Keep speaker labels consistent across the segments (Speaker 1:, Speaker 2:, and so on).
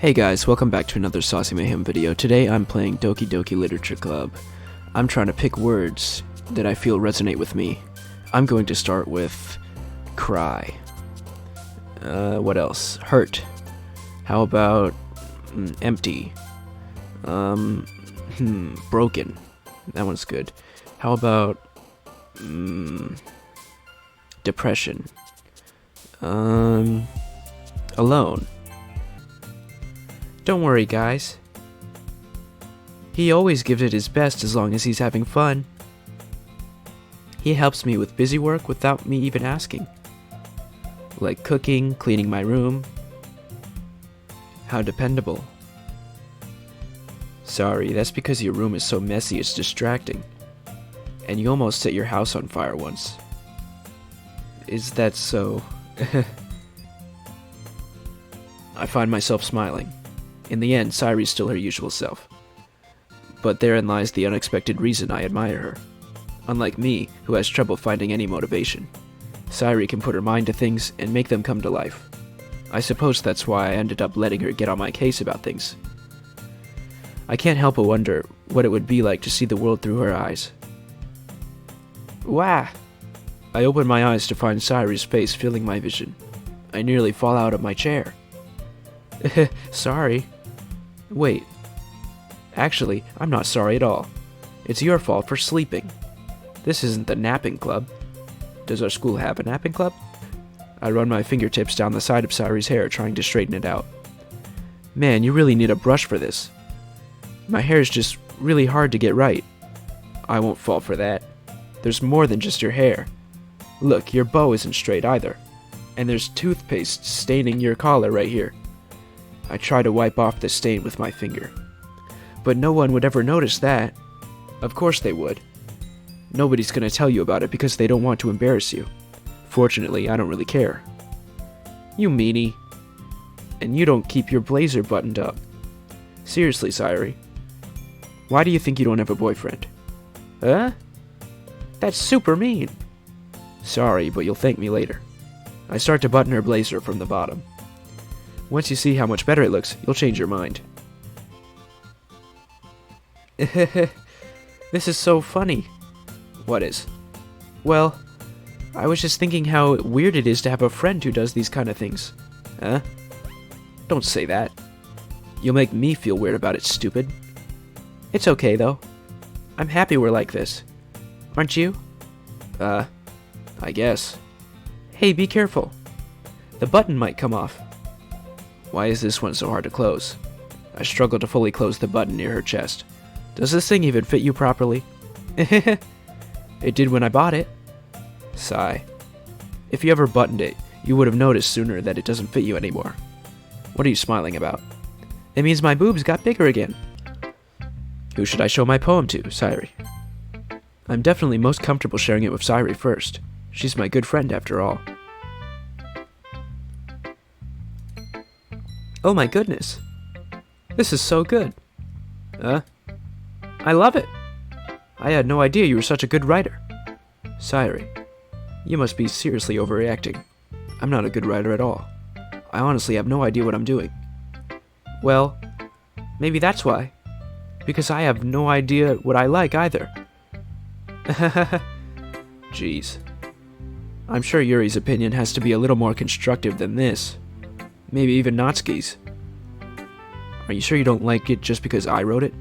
Speaker 1: Hey guys, welcome back to another Saucy Mayhem video. Today I'm playing Doki Doki Literature Club. I'm trying to pick words that I feel resonate with me. I'm going to start with cry. What else? Hurt. How about empty? Broken. That one's good. How about depression? Alone. Don't worry, guys. He always gives it his best as long as he's having fun. He helps me with busy work without me even asking. Like cooking, cleaning my room. How dependable. Sorry, that's because your room is so messy it's distracting. And you almost set your house on fire once. Is that so? I find myself smiling. In the end, Sairi's still her usual self. But therein lies the unexpected reason I admire her. Unlike me, who has trouble finding any motivation, Sairi can put her mind to things and make them come to life. I suppose that's why I ended up letting her get on my case about things. I can't help but wonder what it would be like to see the world through her eyes. Wah! I open my eyes to find Sairi's face filling my vision. I nearly fall out of my chair. Sorry. Wait. Actually, I'm not sorry at all. It's your fault for sleeping. This isn't the napping club. Does our school have a napping club? I run my fingertips down the side of Sairi's hair, trying to straighten it out. Man, you really need a brush for this. My hair is just really hard to get right. I won't fall for that. There's more than just your hair. Look, your bow isn't straight either. And there's toothpaste staining your collar right here. I try to wipe off the stain with my finger. But no one would ever notice that. Of course they would. Nobody's gonna tell you about it because they don't want to embarrass you. Fortunately, I don't really care. You meanie. And you don't keep your blazer buttoned up. Seriously, Sairi. Why do you think you don't have a boyfriend? Huh? That's super mean. Sorry, but you'll thank me later. I start to button her blazer from the bottom. Once you see how much better it looks, you'll change your mind. This is so funny. What is? Well, I was just thinking how weird it is to have a friend who does these kind of things. Huh? Don't say that. You'll make me feel weird about it, stupid. It's okay, though. I'm happy we're like this. Aren't you? I guess. Hey, be careful. The button might come off. Why is this one so hard to close? I struggle to fully close the button near her chest. Does this thing even fit you properly? It did when I bought it. Sigh. If you ever buttoned it, you would have noticed sooner that it doesn't fit you anymore. What are you smiling about? It means my boobs got bigger again. Who should I show my poem to, Sairi? I'm definitely most comfortable sharing it with Sairi first. She's my good friend after all. Oh my goodness. This is so good. I love it. I had no idea you were such a good writer. Sairi, you must be seriously overreacting. I'm not a good writer at all. I honestly have no idea what I'm doing. Well, maybe that's why. Because I have no idea what I like either. Jeez. I'm sure Yuri's opinion has to be a little more constructive than this. Maybe even Natsuki's. Are you sure you don't like it just because I wrote it?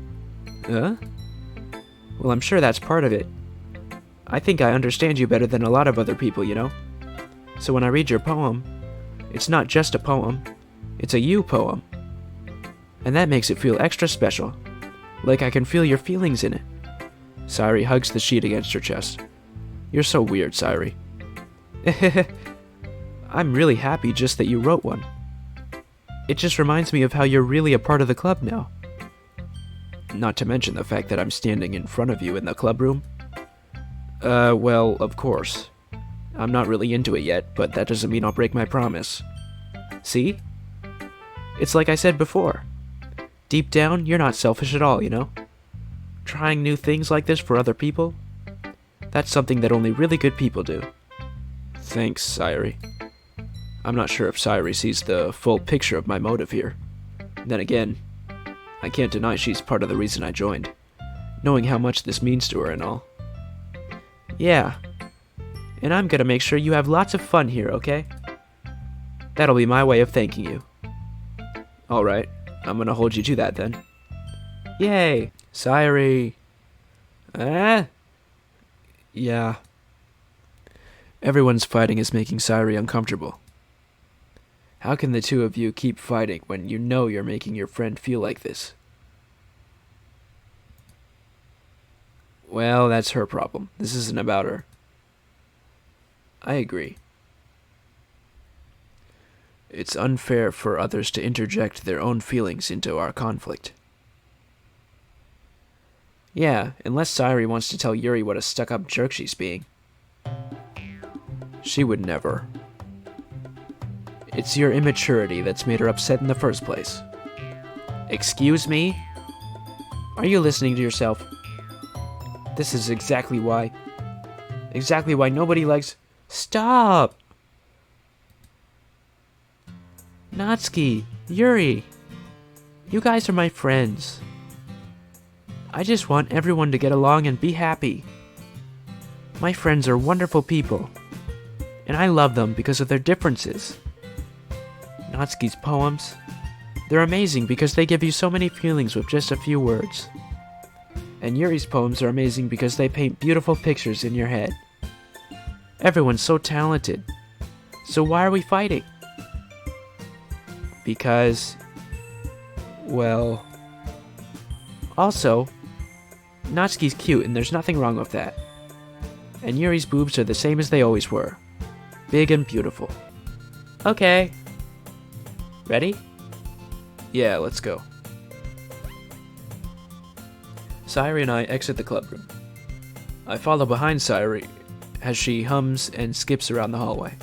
Speaker 1: Well, I'm sure that's part of it. I think I understand you better than a lot of other people, you know? So when I read your poem, it's not just a poem, it's a you poem. And that makes it feel extra special. Like I can feel your feelings in it. Sairi hugs the sheet against her chest. You're so weird, Sairi. I'm really happy just that you wrote one. It just reminds me of how you're really a part of the club now. Not to mention the fact that I'm standing in front of you in the club room. Well, of course. I'm not really into it yet, but that doesn't mean I'll break my promise. See? It's like I said before. Deep down, you're not selfish at all, you know? Trying new things like this for other people? That's something that only really good people do. Thanks, Sairi. I'm not sure if Sairi sees the full picture of my motive here. Then again, I can't deny she's part of the reason I joined, knowing how much this means to her and all. Yeah, and I'm gonna make sure you have lots of fun here, okay? That'll be my way of thanking you. Alright, I'm gonna hold you to that then. Yay! Sayuri! Yeah. Everyone's fighting is making Sayuri uncomfortable. How can the two of you keep fighting when you know you're making your friend feel like this? Well, that's her problem. This isn't about her. I agree. It's unfair for others to interject their own feelings into our conflict. Yeah, unless Sayuri wants to tell Yuri what a stuck-up jerk she's being. She would never. It's your immaturity that's made her upset in the first place. Excuse me? Are you listening to yourself? This is exactly why nobody likes... Stop! Natsuki, Yuri, you guys are my friends. I just want everyone to get along and be happy. My friends are wonderful people, and I love them because of their differences. Natsuki's poems, they're amazing because they give you so many feelings with just a few words. And Yuri's poems are amazing because they paint beautiful pictures in your head. Everyone's so talented. So why are we fighting? Because, well... Also, Natsuki's cute and there's nothing wrong with that. And Yuri's boobs are the same as they always were. Big and beautiful. Okay. Ready? Yeah, let's go. Sayuri and I exit the club room. I follow behind Sayuri as she hums and skips around the hallway.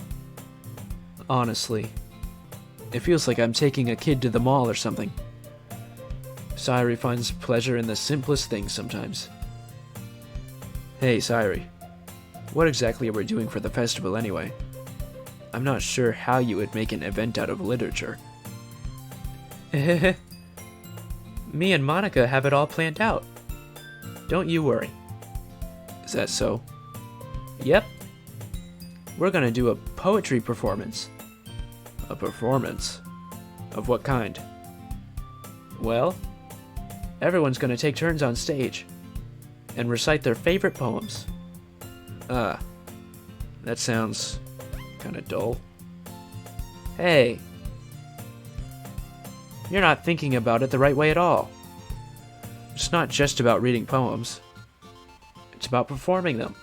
Speaker 1: Honestly, it feels like I'm taking a kid to the mall or something. Sayuri finds pleasure in the simplest things sometimes. Hey, Sayuri. What exactly are we doing for the festival anyway? I'm not sure how you would make an event out of literature. Me and Monica have it all planned out. Don't you worry. Is that so? Yep. We're gonna do a poetry performance. A performance? Of what kind? Well, everyone's gonna take turns on stage and recite their favorite poems. That sounds kinda dull. Hey, you're not thinking about it the right way at all. It's not just about reading poems. It's about performing them.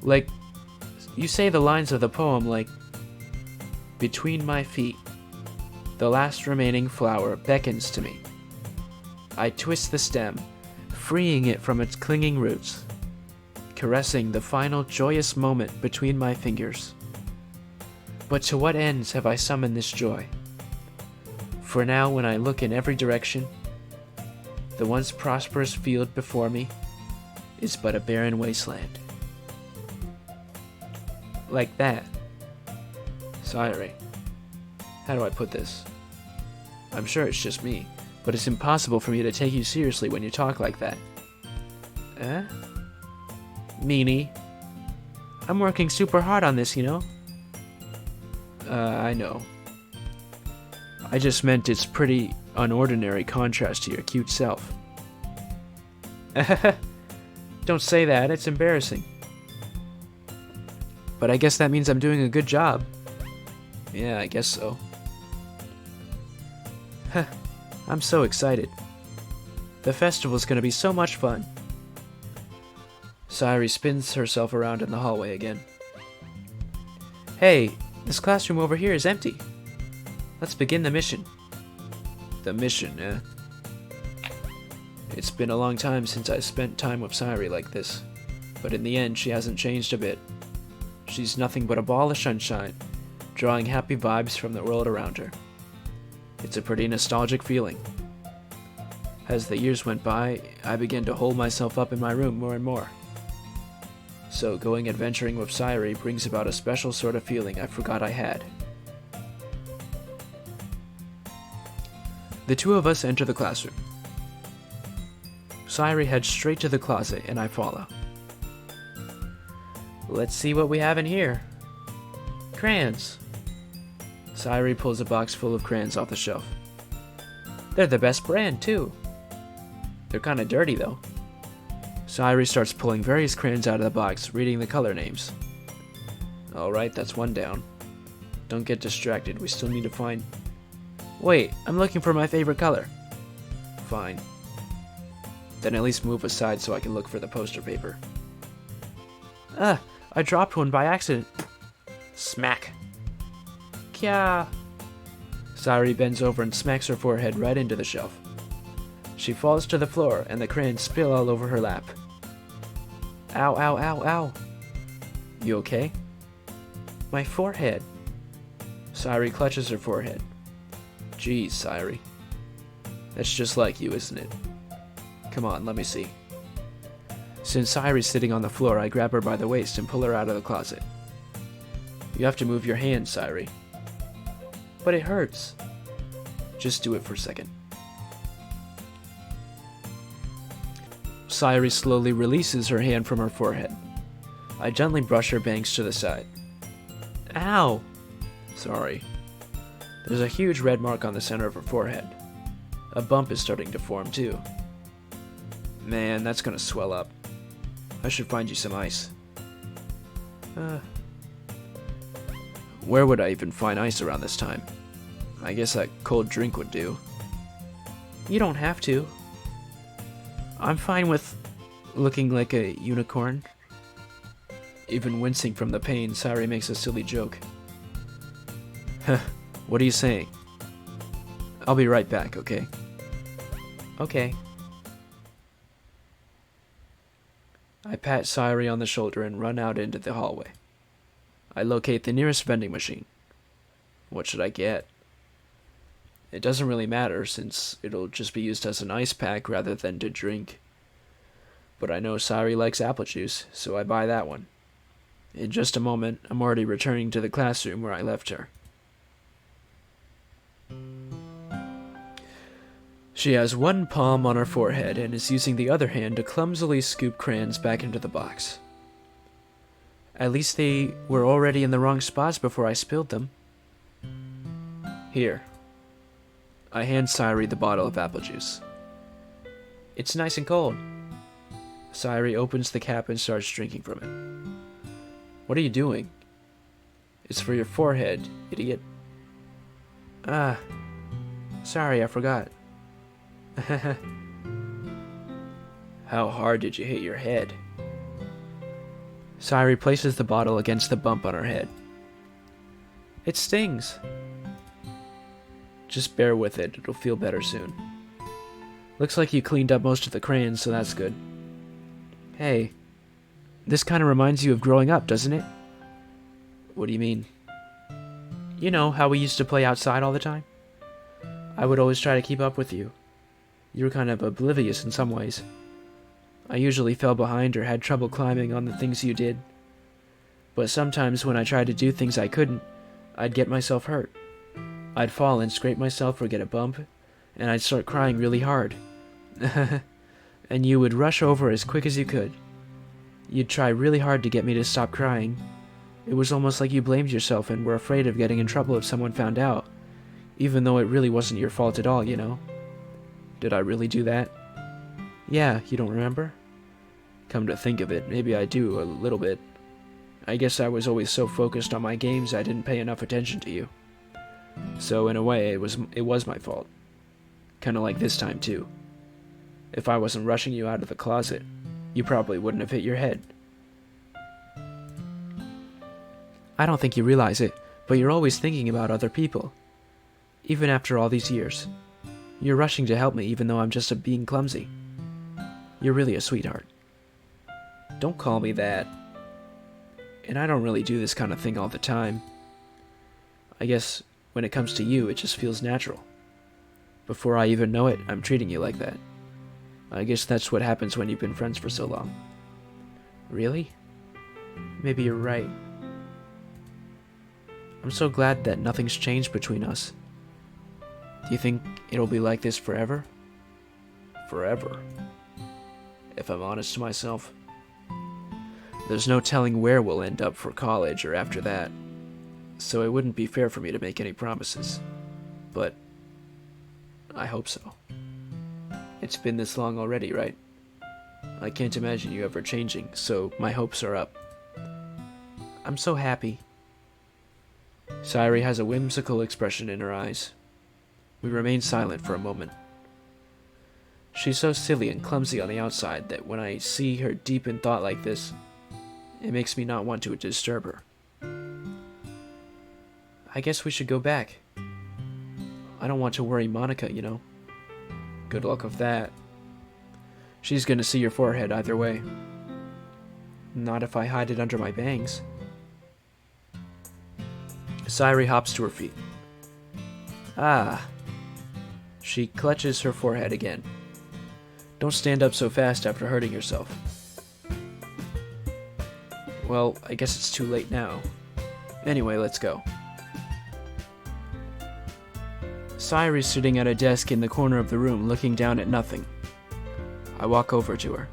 Speaker 1: Like, you say the lines of the poem like, between my feet, the last remaining flower beckons to me. I twist the stem, freeing it from its clinging roots, caressing the final joyous moment between my fingers. But to what ends have I summoned this joy? For now, when I look in every direction, the once prosperous field before me is but a barren wasteland. Like that. Sayuri, how do I put this? I'm sure it's just me, but it's impossible for me to take you seriously when you talk like that. Meanie. I'm working super hard on this, you know? I know. I just meant it's pretty unordinary contrast to your cute self. Don't say that, it's embarrassing. But I guess that means I'm doing a good job. Yeah, I guess so. I'm so excited. The festival's gonna be so much fun. Sayuri spins herself around in the hallway again. Hey, this classroom over here is empty. Let's begin the mission. The mission, eh? It's been a long time since I spent time with Sayuri like this, but in the end she hasn't changed a bit. She's nothing but a ball of sunshine, drawing happy vibes from the world around her. It's a pretty nostalgic feeling. As the years went by, I began to hole myself up in my room more and more. So going adventuring with Sayuri brings about a special sort of feeling I forgot I had. The two of us enter the classroom. Sayuri heads straight to the closet, and I follow. Let's see what we have in here. Crayons. Sayuri pulls a box full of crayons off the shelf. They're the best brand, too. They're kinda dirty, though. Sayuri starts pulling various crayons out of the box, reading the color names. Alright, that's one down. Don't get distracted, we still need to find... Wait, I'm looking for my favorite color. Fine. Then at least move aside so I can look for the poster paper. I dropped one by accident. Smack. Kya. Sayuri bends over and smacks her forehead right into the shelf. She falls to the floor and the crayons spill all over her lap. Ow, ow, ow, ow. You okay? My forehead. Sayuri clutches her forehead. Geez, Sayuri. That's just like you, isn't it? Come on, let me see. Since Sayuri's sitting on the floor, I grab her by the waist and pull her out of the closet. You have to move your hand, Sayuri. But it hurts. Just do it for a second. Sayuri slowly releases her hand from her forehead. I gently brush her bangs to the side. Ow! Sorry. There's a huge red mark on the center of her forehead. A bump is starting to form too. Man, that's gonna swell up. I should find you some ice. Where would I even find ice around this time? I guess a cold drink would do. You don't have to. I'm fine with looking like a unicorn. Even wincing from the pain, Sayuri makes a silly joke. What are you saying? I'll be right back, okay? Okay. I pat Sayuri on the shoulder and run out into the hallway. I locate the nearest vending machine. What should I get? It doesn't really matter since it'll just be used as an ice pack rather than to drink. But I know Sayuri likes apple juice, so I buy that one. In just a moment, I'm already returning to the classroom where I left her. She has one palm on her forehead and is using the other hand to clumsily scoop crayons back into the box. At least they were already in the wrong spots before I spilled them. Here. I hand Sayuri the bottle of apple juice. It's nice and cold. Sayuri opens the cap and starts drinking from it. What are you doing? It's for your forehead, idiot. Sorry, I forgot. How hard did you hit your head? Sayuri places the bottle against the bump on her head. It stings. Just bear with it, it'll feel better soon. Looks like you cleaned up most of the crayons, so that's good. Hey, this kind of reminds you of growing up, doesn't it? What do you mean? You know how we used to play outside all the time? I would always try to keep up with you. You were kind of oblivious in some ways. I usually fell behind or had trouble climbing on the things you did. But sometimes when I tried to do things I couldn't, I'd get myself hurt. I'd fall and scrape myself or get a bump, and I'd start crying really hard. And you would rush over as quick as you could. You'd try really hard to get me to stop crying. It was almost like you blamed yourself and were afraid of getting in trouble if someone found out, even though it really wasn't your fault at all, you know? Did I really do that? Yeah, you don't remember? Come to think of it, maybe I do, a little bit. I guess I was always so focused on my games I didn't pay enough attention to you. So in a way, it was my fault. Kinda like this time too. If I wasn't rushing you out of the closet, you probably wouldn't have hit your head. I don't think you realize it, but you're always thinking about other people. Even after all these years. You're rushing to help me even though I'm just being clumsy. You're really a sweetheart. Don't call me that. And I don't really do this kind of thing all the time. I guess when it comes to you, it just feels natural. Before I even know it, I'm treating you like that. I guess that's what happens when you've been friends for so long. Really? Maybe you're right. I'm so glad that nothing's changed between us. Do you think it'll be like this forever? Forever. If I'm honest to myself. There's no telling where we'll end up for college or after that, so it wouldn't be fair for me to make any promises. But I hope so. It's been this long already, right? I can't imagine you ever changing, so my hopes are up. I'm so happy. Sayuri has a whimsical expression in her eyes. We remain silent for a moment. She's so silly and clumsy on the outside that when I see her deep in thought like this, it makes me not want to disturb her. I guess we should go back. I don't want to worry Monica, you know. Good luck with that. She's gonna see your forehead either way. Not if I hide it under my bangs. Sayuri hops to her feet. Ah. She clutches her forehead again. Don't stand up so fast after hurting yourself. Well, I guess it's too late now. Anyway, let's go. Sayuri's sitting at a desk in the corner of the room looking down at nothing. I walk over to her.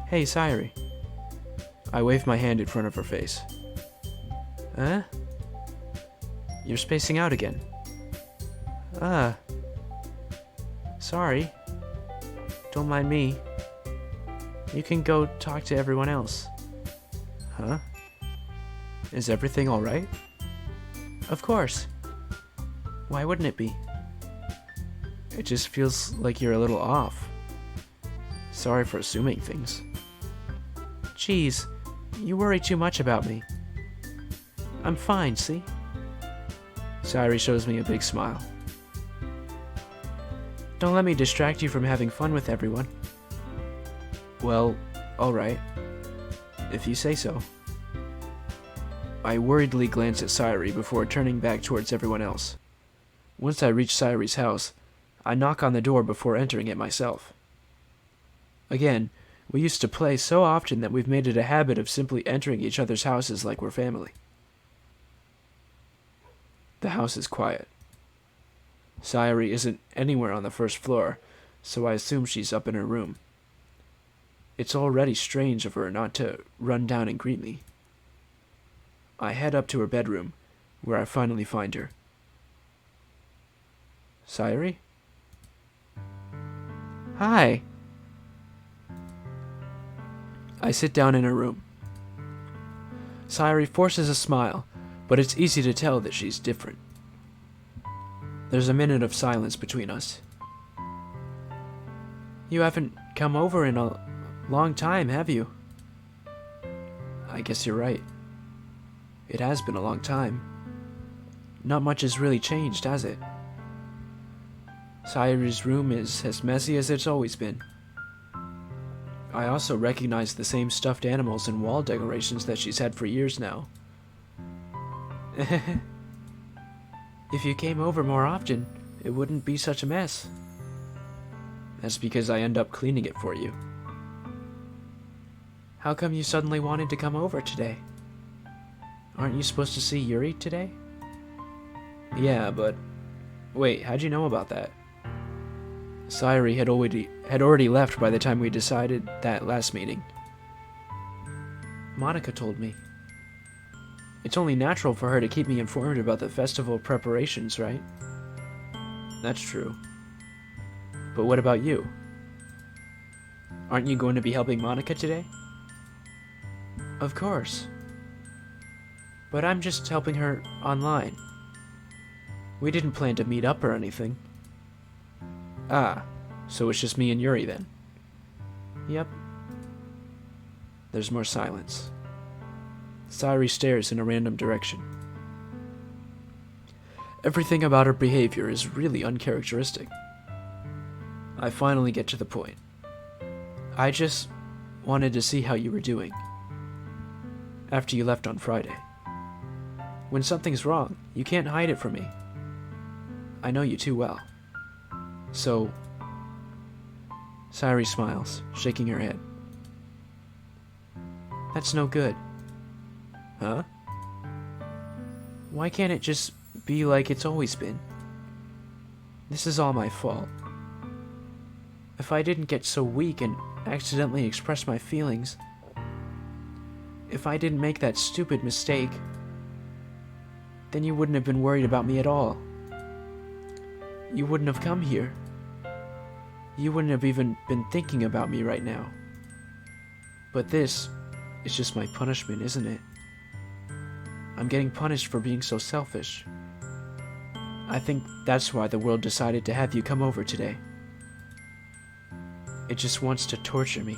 Speaker 1: Hey, Sayuri. I wave my hand in front of her face. Huh? You're spacing out again. Sorry. Don't mind me. You can go talk to everyone else. Huh? Is everything alright? Of course. Why wouldn't it be? It just feels like you're a little off. Sorry for assuming things. Geez, you worry too much about me. I'm fine, see? Sayuri shows me a big smile. Don't let me distract you from having fun with everyone. Well, alright. If you say so. I worriedly glance at Sayuri before turning back towards everyone else. Once I reach Sayuri's house, I knock on the door before entering it myself. Again, we used to play so often that we've made it a habit of simply entering each other's houses like we're family. The house is quiet. Sayuri isn't anywhere on the first floor, so I assume she's up in her room. It's already strange of her not to run down and greet me. I head up to her bedroom, where I finally find her. Sayuri? Hi. I sit down in her room. Sayuri forces a smile, but it's easy to tell that she's different. There's a minute of silence between us. You haven't come over in a long time, have you? I guess you're right. It has been a long time. Not much has really changed, has it? Sayuri's room is as messy as it's always been. I also recognize the same stuffed animals and wall decorations that she's had for years now. If you came over more often, it wouldn't be such a mess. That's because I end up cleaning it for you. How come you suddenly wanted to come over today? Aren't you supposed to see Yuri today? Yeah, but... Wait, how'd you know about that? Sayuri had already left by the time we decided that last meeting. Monica told me. It's only natural for her to keep me informed about the festival preparations, right? That's true. But what about you? Aren't you going to be helping Monica today? Of course. But I'm just helping her online. We didn't plan to meet up or anything. Ah, so it's just me and Yuri then? Yep. There's more silence. Sayuri stares in a random direction. Everything about her behavior is really uncharacteristic. I finally get to the point. I just wanted to see how you were doing. After you left on Friday. When something's wrong, you can't hide it from me. I know you too well. So... Sayuri smiles, shaking her head. That's no good. Huh? Why can't it just be like it's always been? This is all my fault. If I didn't get so weak and accidentally express my feelings, if I didn't make that stupid mistake, then you wouldn't have been worried about me at all. You wouldn't have come here. You wouldn't have even been thinking about me right now. But this is just my punishment, isn't it? I'm getting punished for being so selfish. I think that's why the world decided to have you come over today. It just wants to torture me.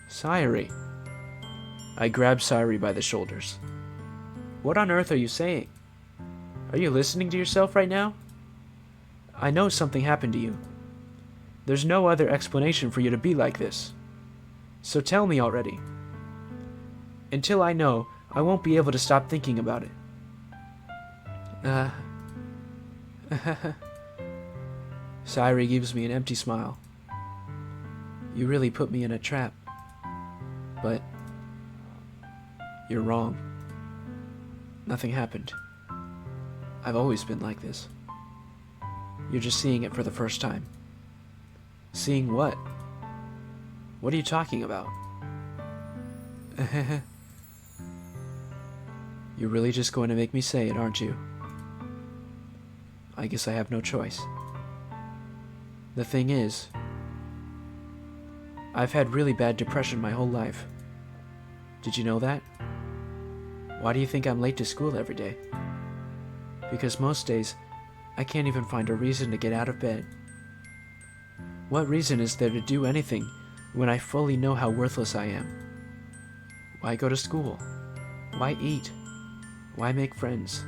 Speaker 1: Sayuri. I grabbed Sayuri by the shoulders. What on earth are you saying? Are you listening to yourself right now? I know something happened to you. There's no other explanation for you to be like this. So tell me already. Until I know, I won't be able to stop thinking about it. Sayuri gives me an empty smile. You really put me in a trap. But you're wrong. Nothing happened. I've always been like this. You're just seeing it for the first time. Seeing what? What are you talking about? You're really just going to make me say it, aren't you? I guess I have no choice. The thing is, I've had really bad depression my whole life. Did you know that? Why do you think I'm late to school every day? Because most days, I can't even find a reason to get out of bed. What reason is there to do anything when I fully know how worthless I am? Why go to school? Why eat? Why make friends?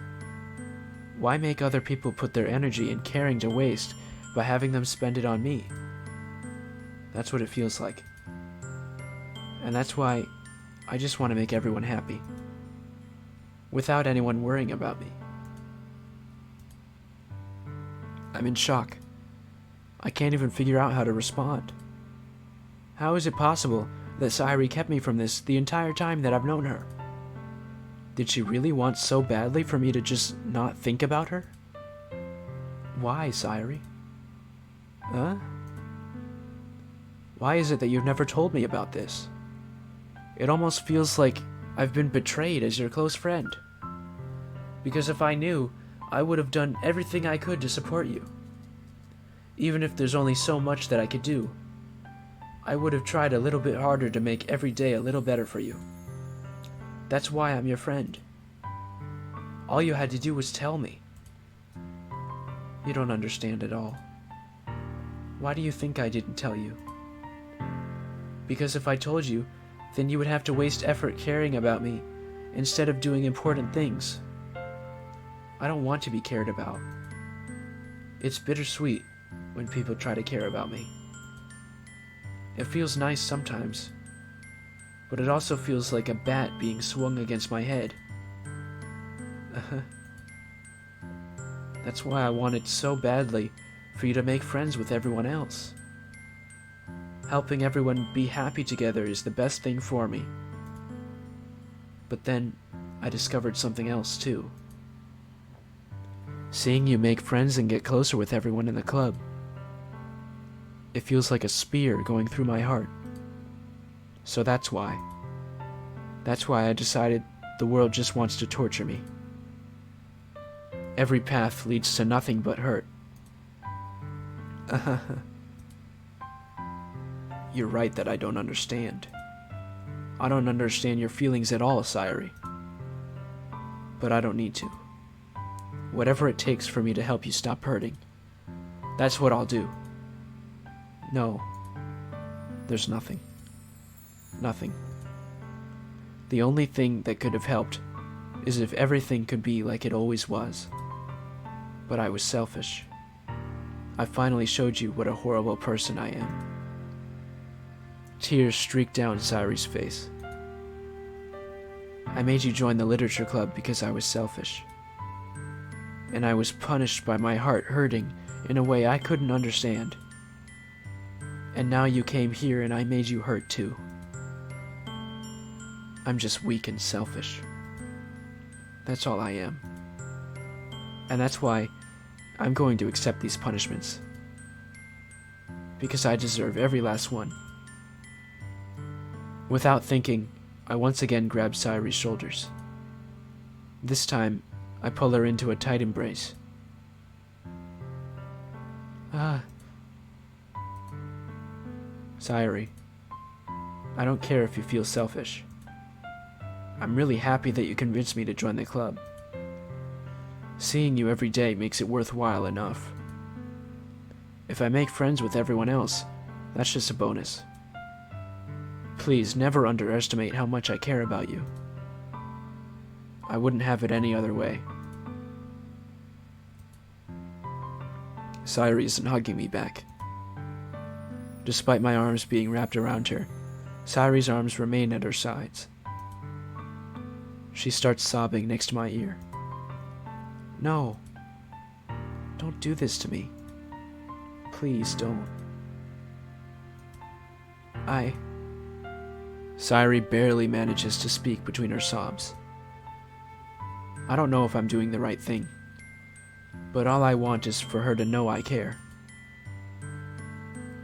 Speaker 1: Why make other people put their energy and caring to waste by having them spend it on me? That's what it feels like. And that's why I just want to make everyone happy, without anyone worrying about me. I'm in shock. I can't even figure out how to respond. How is it possible that Sayuri kept me from this the entire time that I've known her? Did she really want so badly for me to just not think about her? Why, Sayuri? Huh? Why is it that you've never told me about this? It almost feels like I've been betrayed as your close friend. Because if I knew, I would have done everything I could to support you. Even if there's only so much that I could do, I would have tried a little bit harder to make every day a little better for you. That's why I'm your friend. All you had to do was tell me. You don't understand at all. Why do you think I didn't tell you? Because if I told you, then you would have to waste effort caring about me instead of doing important things. I don't want to be cared about. It's bittersweet when people try to care about me. It feels nice sometimes, but it also feels like a bat being swung against my head. That's why I wanted so badly for you to make friends with everyone else. Helping everyone be happy together is the best thing for me. But then I discovered something else too. Seeing you make friends and get closer with everyone in the club, it feels like a spear going through my heart. So that's why I decided the world just wants to torture me. Every path leads to nothing but hurt. You're right that I don't understand. I don't understand your feelings at all, Sayuri. But I don't need to. Whatever it takes for me to help you stop hurting, that's what I'll do. No, there's nothing. Nothing. The only thing that could have helped is if everything could be like it always was. But I was selfish. I finally showed you what a horrible person I am. Tears streaked down Sayuri's face. I made you join the literature club because I was selfish. And I was punished by my heart hurting in a way I couldn't understand. And now you came here and I made you hurt too. I'm just weak and selfish. That's all I am. And that's why I'm going to accept these punishments. Because I deserve every last one. Without thinking, I once again grab Sayuri's shoulders. This time, I pull her into a tight embrace. Sayuri, I don't care if you feel selfish. I'm really happy that you convinced me to join the club. Seeing you every day makes it worthwhile enough. If I make friends with everyone else, that's just a bonus. Please never underestimate how much I care about you. I wouldn't have it any other way. Sayuri isn't hugging me back. Despite my arms being wrapped around her, Sayuri's arms remain at her sides. She starts sobbing next to my ear. No. Don't do this to me. Please don't. Sayuri barely manages to speak between her sobs. I don't know if I'm doing the right thing, but all I want is for her to know I care.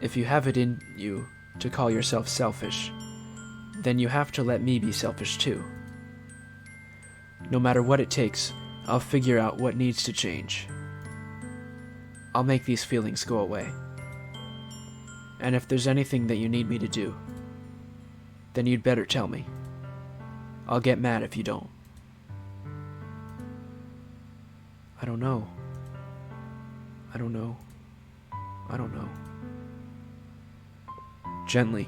Speaker 1: If you have it in you to call yourself selfish, then you have to let me be selfish too. No matter what it takes, I'll figure out what needs to change. I'll make these feelings go away. And if there's anything that you need me to do, then you'd better tell me. I'll get mad if you don't. I don't know. Gently,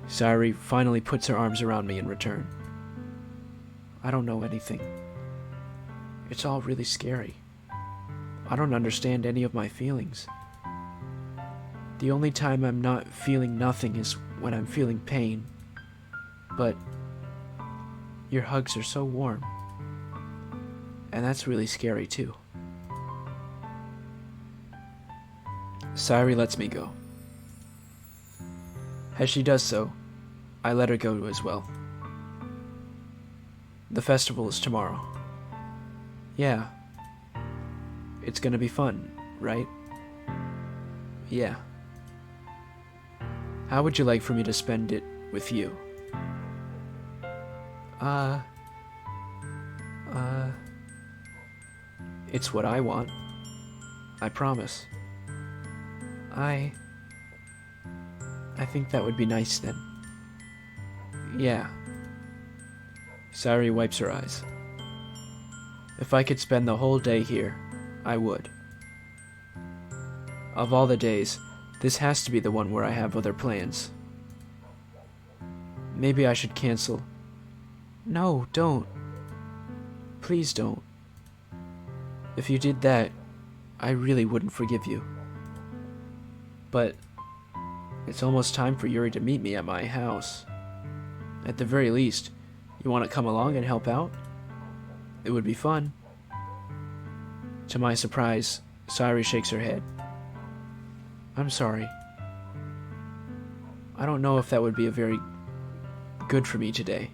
Speaker 1: Sayuri finally puts her arms around me in return. I don't know anything. It's all really scary. I don't understand any of my feelings. The only time I'm not feeling nothing is when I'm feeling pain. But your hugs are so warm. And that's really scary too. Sayuri lets me go. As she does so, I let her go as well. The festival is tomorrow. Yeah. It's gonna be fun, right? Yeah. How would you like for me to spend it with you? It's what I want. I promise. I think that would be nice then. Yeah. Sayuri wipes her eyes. If I could spend the whole day here, I would. Of all the days, this has to be the one where I have other plans. Maybe I should cancel. No, don't. Please don't. If you did that, I really wouldn't forgive you. But it's almost time for Yuri to meet me at my house. At the very least, you want to come along and help out? It would be fun. To my surprise, Sayuri shakes her head. I'm sorry. I don't know if that would be a very good for me today.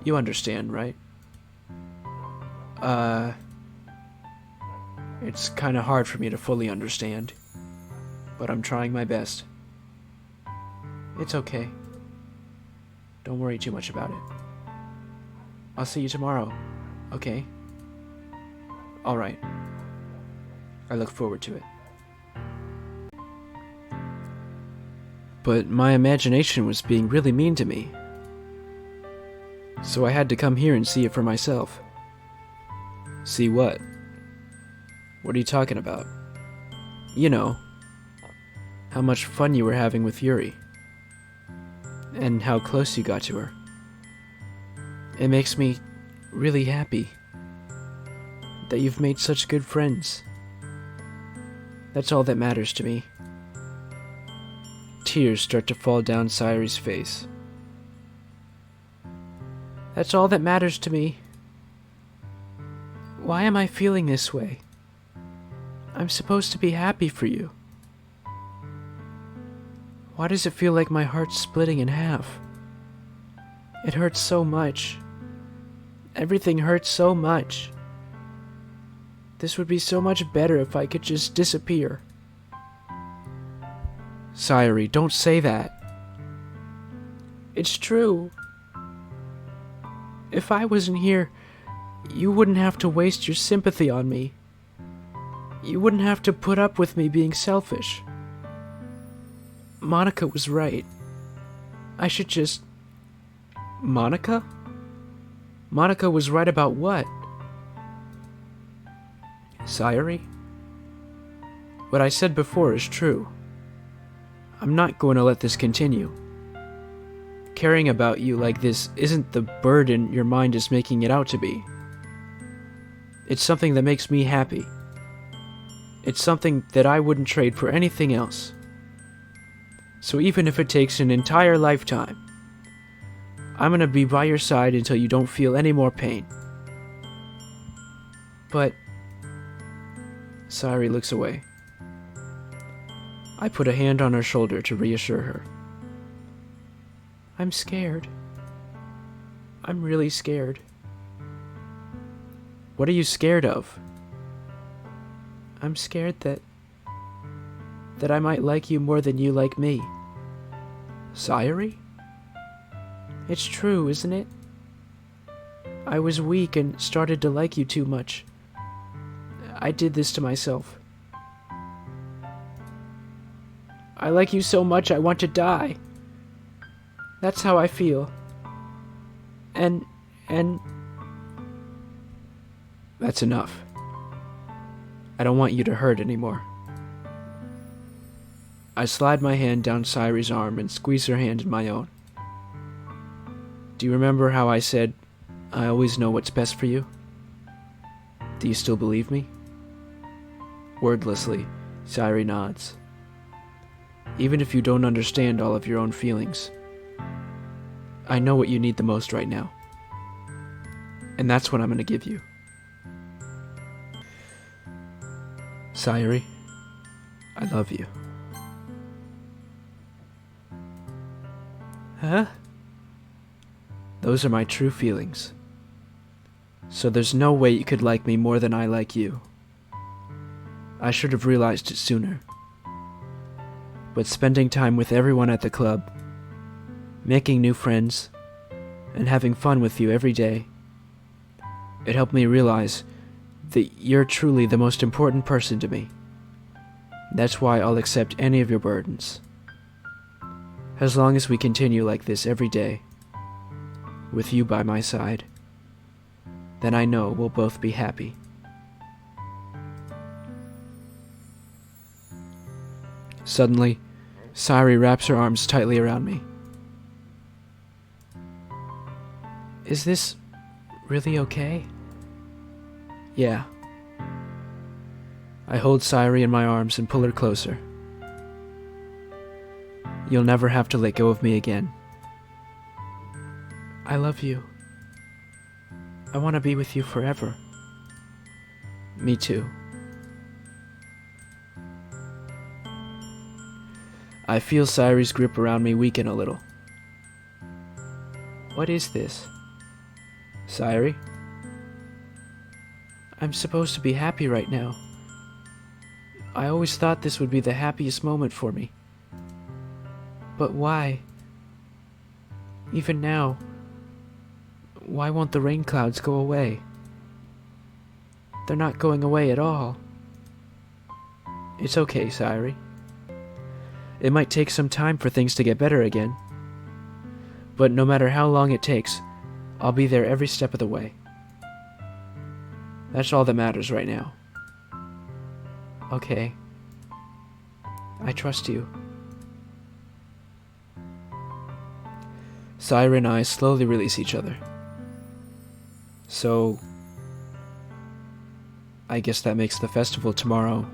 Speaker 1: You understand, right? It's kinda hard for me to fully understand, but I'm trying my best. It's okay. Don't worry too much about it. I'll see you tomorrow, okay? Alright. I look forward to it. But my imagination was being really mean to me. So I had to come here and see it for myself. See what? What are you talking about? You know, how much fun you were having with Yuri. And how close you got to her. It makes me really happy that you've made such good friends. That's all that matters to me. Tears start to fall down Sayuri's face. That's all that matters to me. Why am I feeling this way? I'm supposed to be happy for you. Why does it feel like my heart's splitting in half? It hurts so much. Everything hurts so much. This would be so much better if I could just disappear. Sayuri, don't say that. It's true. If I wasn't here, you wouldn't have to waste your sympathy on me. You wouldn't have to put up with me being selfish. Monica was right. I should just... Monica? Monica was right about what? Sayuri? What I said before is true. I'm not going to let this continue. Caring about you like this isn't the burden your mind is making it out to be. It's something that makes me happy. It's something that I wouldn't trade for anything else. So even if it takes an entire lifetime, I'm gonna be by your side until you don't feel any more pain. But... Sayuri looks away. I put a hand on her shoulder to reassure her. I'm scared. I'm really scared. What are you scared of? I'm scared that I might like you more than you like me. Sayuri? It's true, isn't it? I was weak and started to like you too much. I did this to myself. I like you so much I want to die. That's how I feel. And... That's enough. I don't want you to hurt anymore. I slide my hand down Sayuri's arm and squeeze her hand in my own. Do you remember how I said, I always know what's best for you? Do you still believe me? Wordlessly, Sayuri nods. Even if you don't understand all of your own feelings, I know what you need the most right now. And that's what I'm going to give you. Sayuri, I love you. Huh? Those are my true feelings. So there's no way you could like me more than I like you. I should have realized it sooner. But spending time with everyone at the club, making new friends, and having fun with you every day, it helped me realize that you're truly the most important person to me. That's why I'll accept any of your burdens. As long as we continue like this every day, with you by my side, then I know we'll both be happy. Suddenly, Sayuri wraps her arms tightly around me. Is this really okay? Yeah. I hold Sayuri in my arms and pull her closer. You'll never have to let go of me again. I love you. I want to be with you forever. Me too. I feel Sayuri's grip around me weaken a little. What is this? Sayuri? I'm supposed to be happy right now. I always thought this would be the happiest moment for me. But why? Even now, why won't the rain clouds go away? They're not going away at all. It's okay, Sayuri. It might take some time for things to get better again. But no matter how long it takes, I'll be there every step of the way. That's all that matters right now. Okay. I trust you. Sayuri and I slowly release each other. So, I guess that makes the festival tomorrow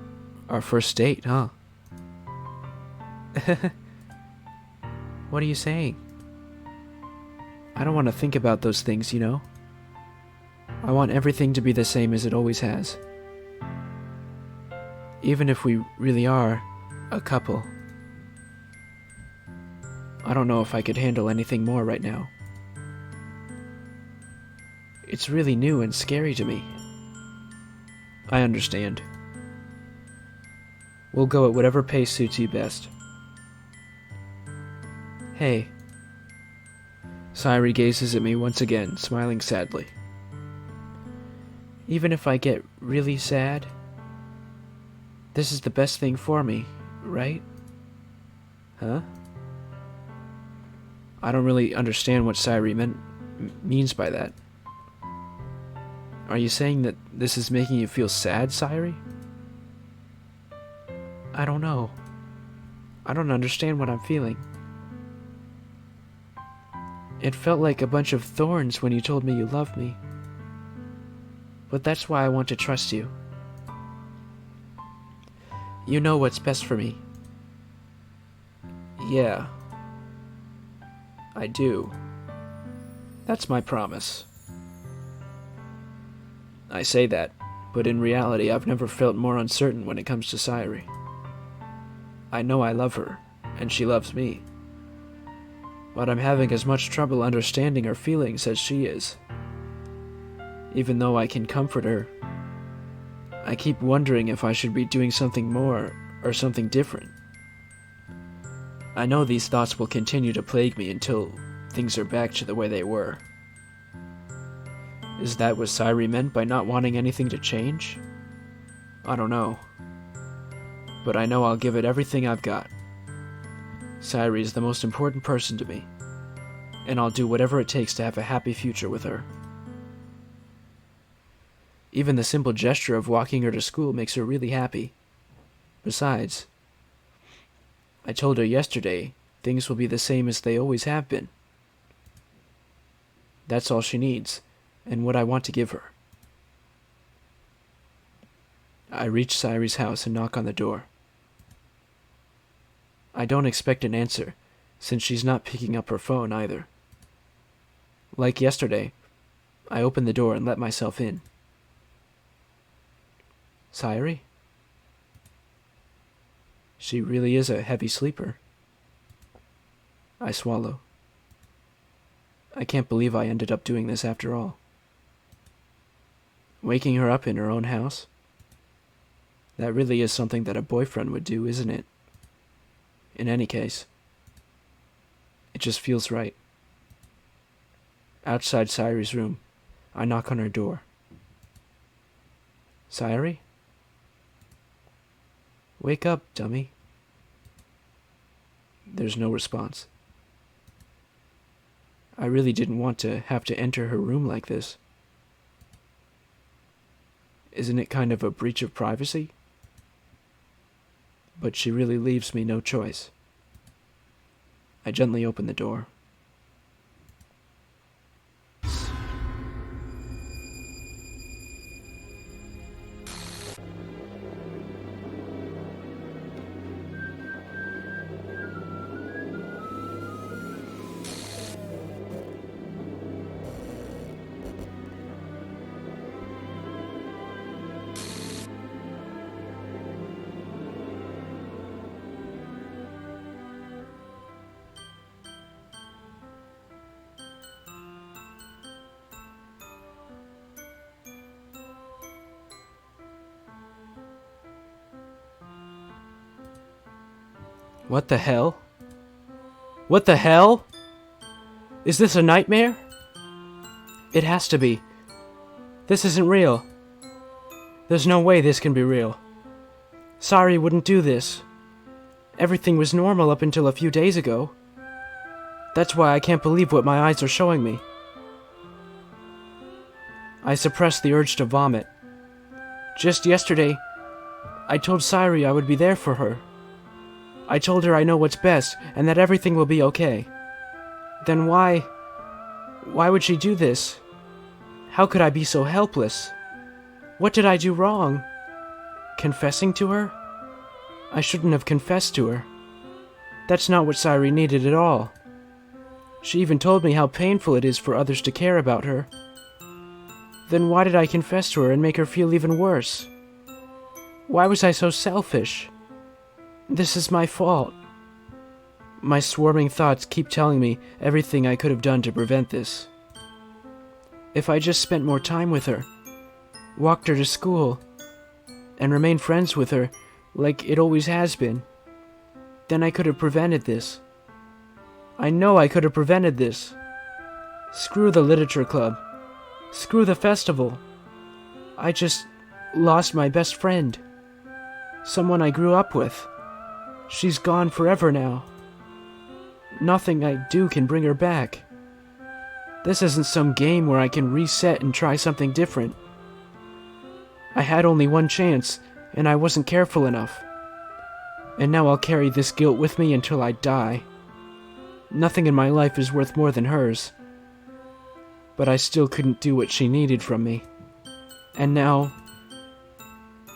Speaker 1: our first date, huh? What are you saying? I don't want to think about those things, you know? I want everything to be the same as it always has. Even if we really are a couple. I don't know if I could handle anything more right now. It's really new and scary to me. I understand. We'll go at whatever pace suits you best. Hey. Sayuri gazes at me once again, smiling sadly. Even if I get really sad, this is the best thing for me, right? Huh? I don't really understand what Sayuri means by that. Are you saying that this is making you feel sad, Sayuri? I don't know. I don't understand what I'm feeling. It felt like a bunch of thorns when you told me you loved me. But that's why I want to trust you. You know what's best for me. Yeah. I do. That's my promise. I say that, but in reality I've never felt more uncertain when it comes to Sayuri. I know I love her, and she loves me. But I'm having as much trouble understanding her feelings as she is. Even though I can comfort her, I keep wondering if I should be doing something more or something different. I know these thoughts will continue to plague me until things are back to the way they were. Is that what Sayuri meant by not wanting anything to change? I don't know. But I know I'll give it everything I've got. Sayuri is the most important person to me, and I'll do whatever it takes to have a happy future with her. Even the simple gesture of walking her to school makes her really happy. Besides, I told her yesterday things will be the same as they always have been. That's all she needs, and what I want to give her. I reach Sayuri's house and knock on the door. I don't expect an answer, since she's not picking up her phone either. Like yesterday, I open the door and let myself in. Sayuri? She really is a heavy sleeper. I swallow. I can't believe I ended up doing this after all. Waking her up in her own house? That really is something that a boyfriend would do, isn't it? In any case, it just feels right. Outside Sayuri's room, I knock on her door. Sayuri? Wake up, dummy. There's no response. I really didn't want to have to enter her room like this. Isn't it kind of a breach of privacy? But she really leaves me no choice. I gently open the door. What the hell? What the hell? Is this a nightmare? It has to be. This isn't real. There's no way this can be real. Sayuri wouldn't do this. Everything was normal up until a few days ago. That's why I can't believe what my eyes are showing me. I suppressed the urge to vomit. Just yesterday, I told Sayuri I would be there for her. I told her I know what's best and that everything will be okay. Then why would she do this? How could I be so helpless? What did I do wrong? Confessing to her? I shouldn't have confessed to her. That's not what Sayuri needed at all. She even told me how painful it is for others to care about her. Then why did I confess to her and make her feel even worse? Why was I so selfish? This is my fault. My swarming thoughts keep telling me everything I could have done to prevent this. If I just spent more time with her, walked her to school, and remain friends with her like it always has been, then I could have prevented this. I know I could have prevented this. Screw the literature club. Screw the festival. I just lost my best friend. Someone I grew up with. She's gone forever now. Nothing I do can bring her back. This isn't some game where I can reset and try something different. I had only one chance, and I wasn't careful enough. And now I'll carry this guilt with me until I die. Nothing in my life is worth more than hers. But I still couldn't do what she needed from me. And now,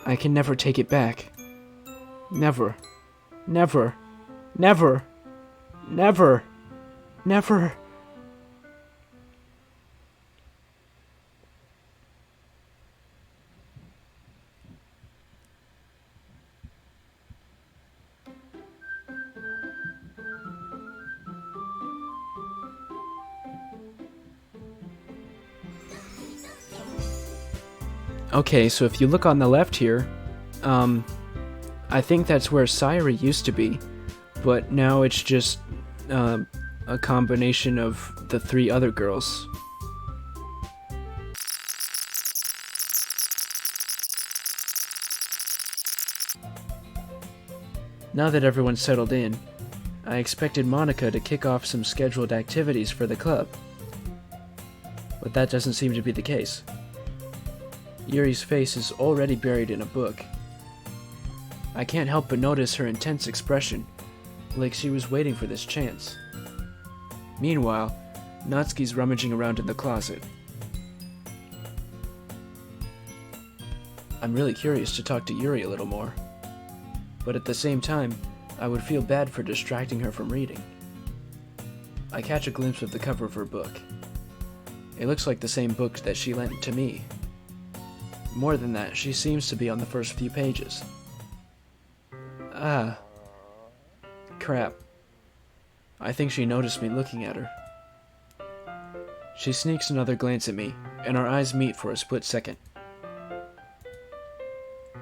Speaker 1: I can never take it back. Never. Never. Never. Never. Never. Okay, so if you look on the left here, I think that's where Sayuri used to be, but now it's just a combination of the three other girls. Now that everyone's settled in, I expected Monica to kick off some scheduled activities for the club, but that doesn't seem to be the case. Yuri's face is already buried in a book. I can't help but notice her intense expression, like she was waiting for this chance. Meanwhile, Natsuki's rummaging around in the closet. I'm really curious to talk to Yuri a little more, but at the same time, I would feel bad for distracting her from reading. I catch a glimpse of the cover of her book. It looks like the same book that she lent to me. More than that, she seems to be on the first few pages. Ah. Crap. I think she noticed me looking at her. She sneaks another glance at me, and our eyes meet for a split second.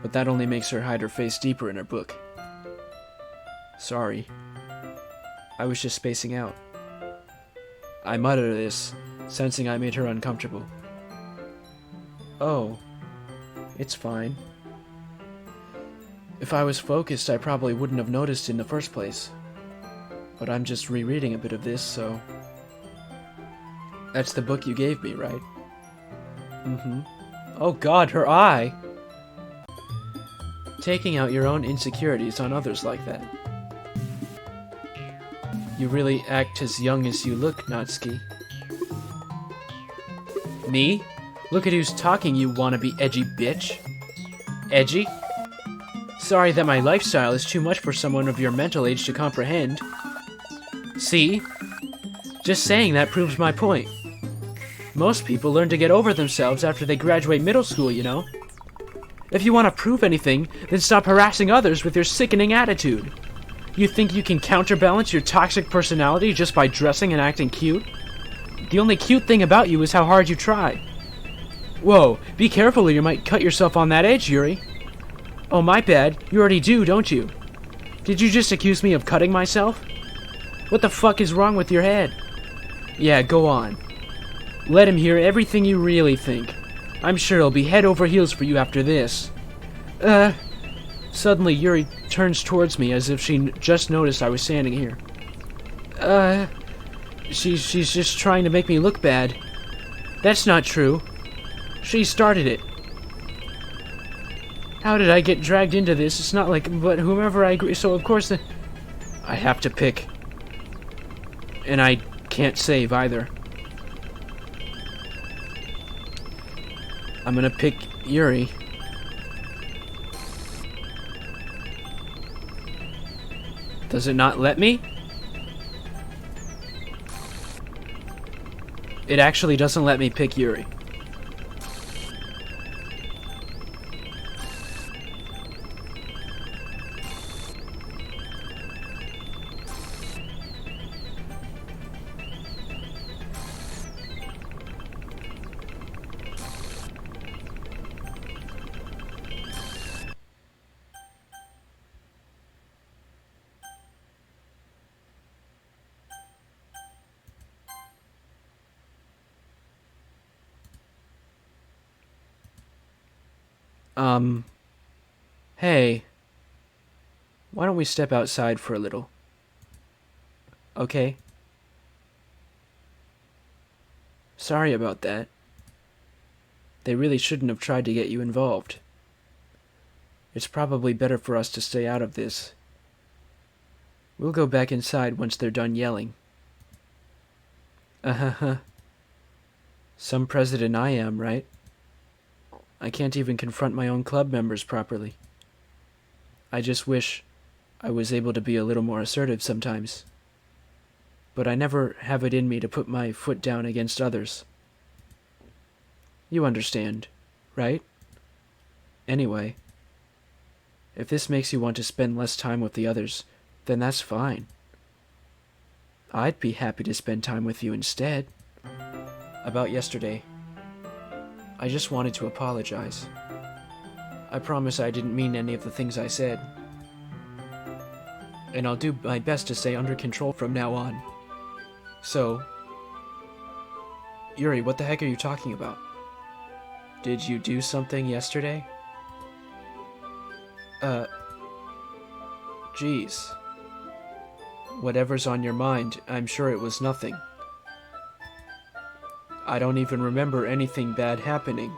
Speaker 1: But that only makes her hide her face deeper in her book. Sorry. I was just spacing out. I mutter this, sensing I made her uncomfortable. Oh. It's fine. If I was focused, I probably wouldn't have noticed in the first place. But I'm just rereading a bit of this, so... That's the book you gave me, right? Mm-hmm. Oh god, her eye! Taking out your own insecurities on others like that. You really act as young as you look, Natsuki. Me? Look at who's talking, you wannabe edgy bitch. Edgy? Sorry that my lifestyle is too much for someone of your mental age to comprehend. See? Just saying that proves my point. Most people learn to get over themselves after they graduate middle school, you know? If you want to prove anything, then stop harassing others with your sickening attitude. You think you can counterbalance your toxic personality just by dressing and acting cute? The only cute thing about you is how hard you try. Whoa, be careful or you might cut yourself on that edge, Yuri. Oh, my bad. You already do, don't you? Did you just accuse me of cutting myself? What the fuck is wrong with your head? Yeah, go on. Let him hear everything you really think. I'm sure he'll be head over heels for you after this. Suddenly Yuri turns towards me as if she just noticed I was standing here. She's just trying to make me look bad. That's not true. She started it. How did I get dragged into this? It's not like, but whomever I agree, so of course I have to pick. And I can't save either. I'm gonna pick Yuri. Does it not let me? It actually doesn't let me pick Yuri. Um, hey, why don't we step outside for a little? Okay? Sorry about that. They really shouldn't have tried to get you involved. It's probably better for us to stay out of this. We'll go back inside once they're done yelling. Uh-huh. Some president I am, right? I can't even confront my own club members properly. I just wish I was able to be a little more assertive sometimes. But I never have it in me to put my foot down against others. You understand, right? Anyway, if this makes you want to spend less time with the others, then that's fine. I'd be happy to spend time with you instead. About yesterday, I just wanted to apologize. I promise I didn't mean any of the things I said. And I'll do my best to stay under control from now on. So, Yuri, what the heck are you talking about? Did you do something yesterday? Geez. Whatever's on your mind, I'm sure it was nothing. I don't even remember anything bad happening.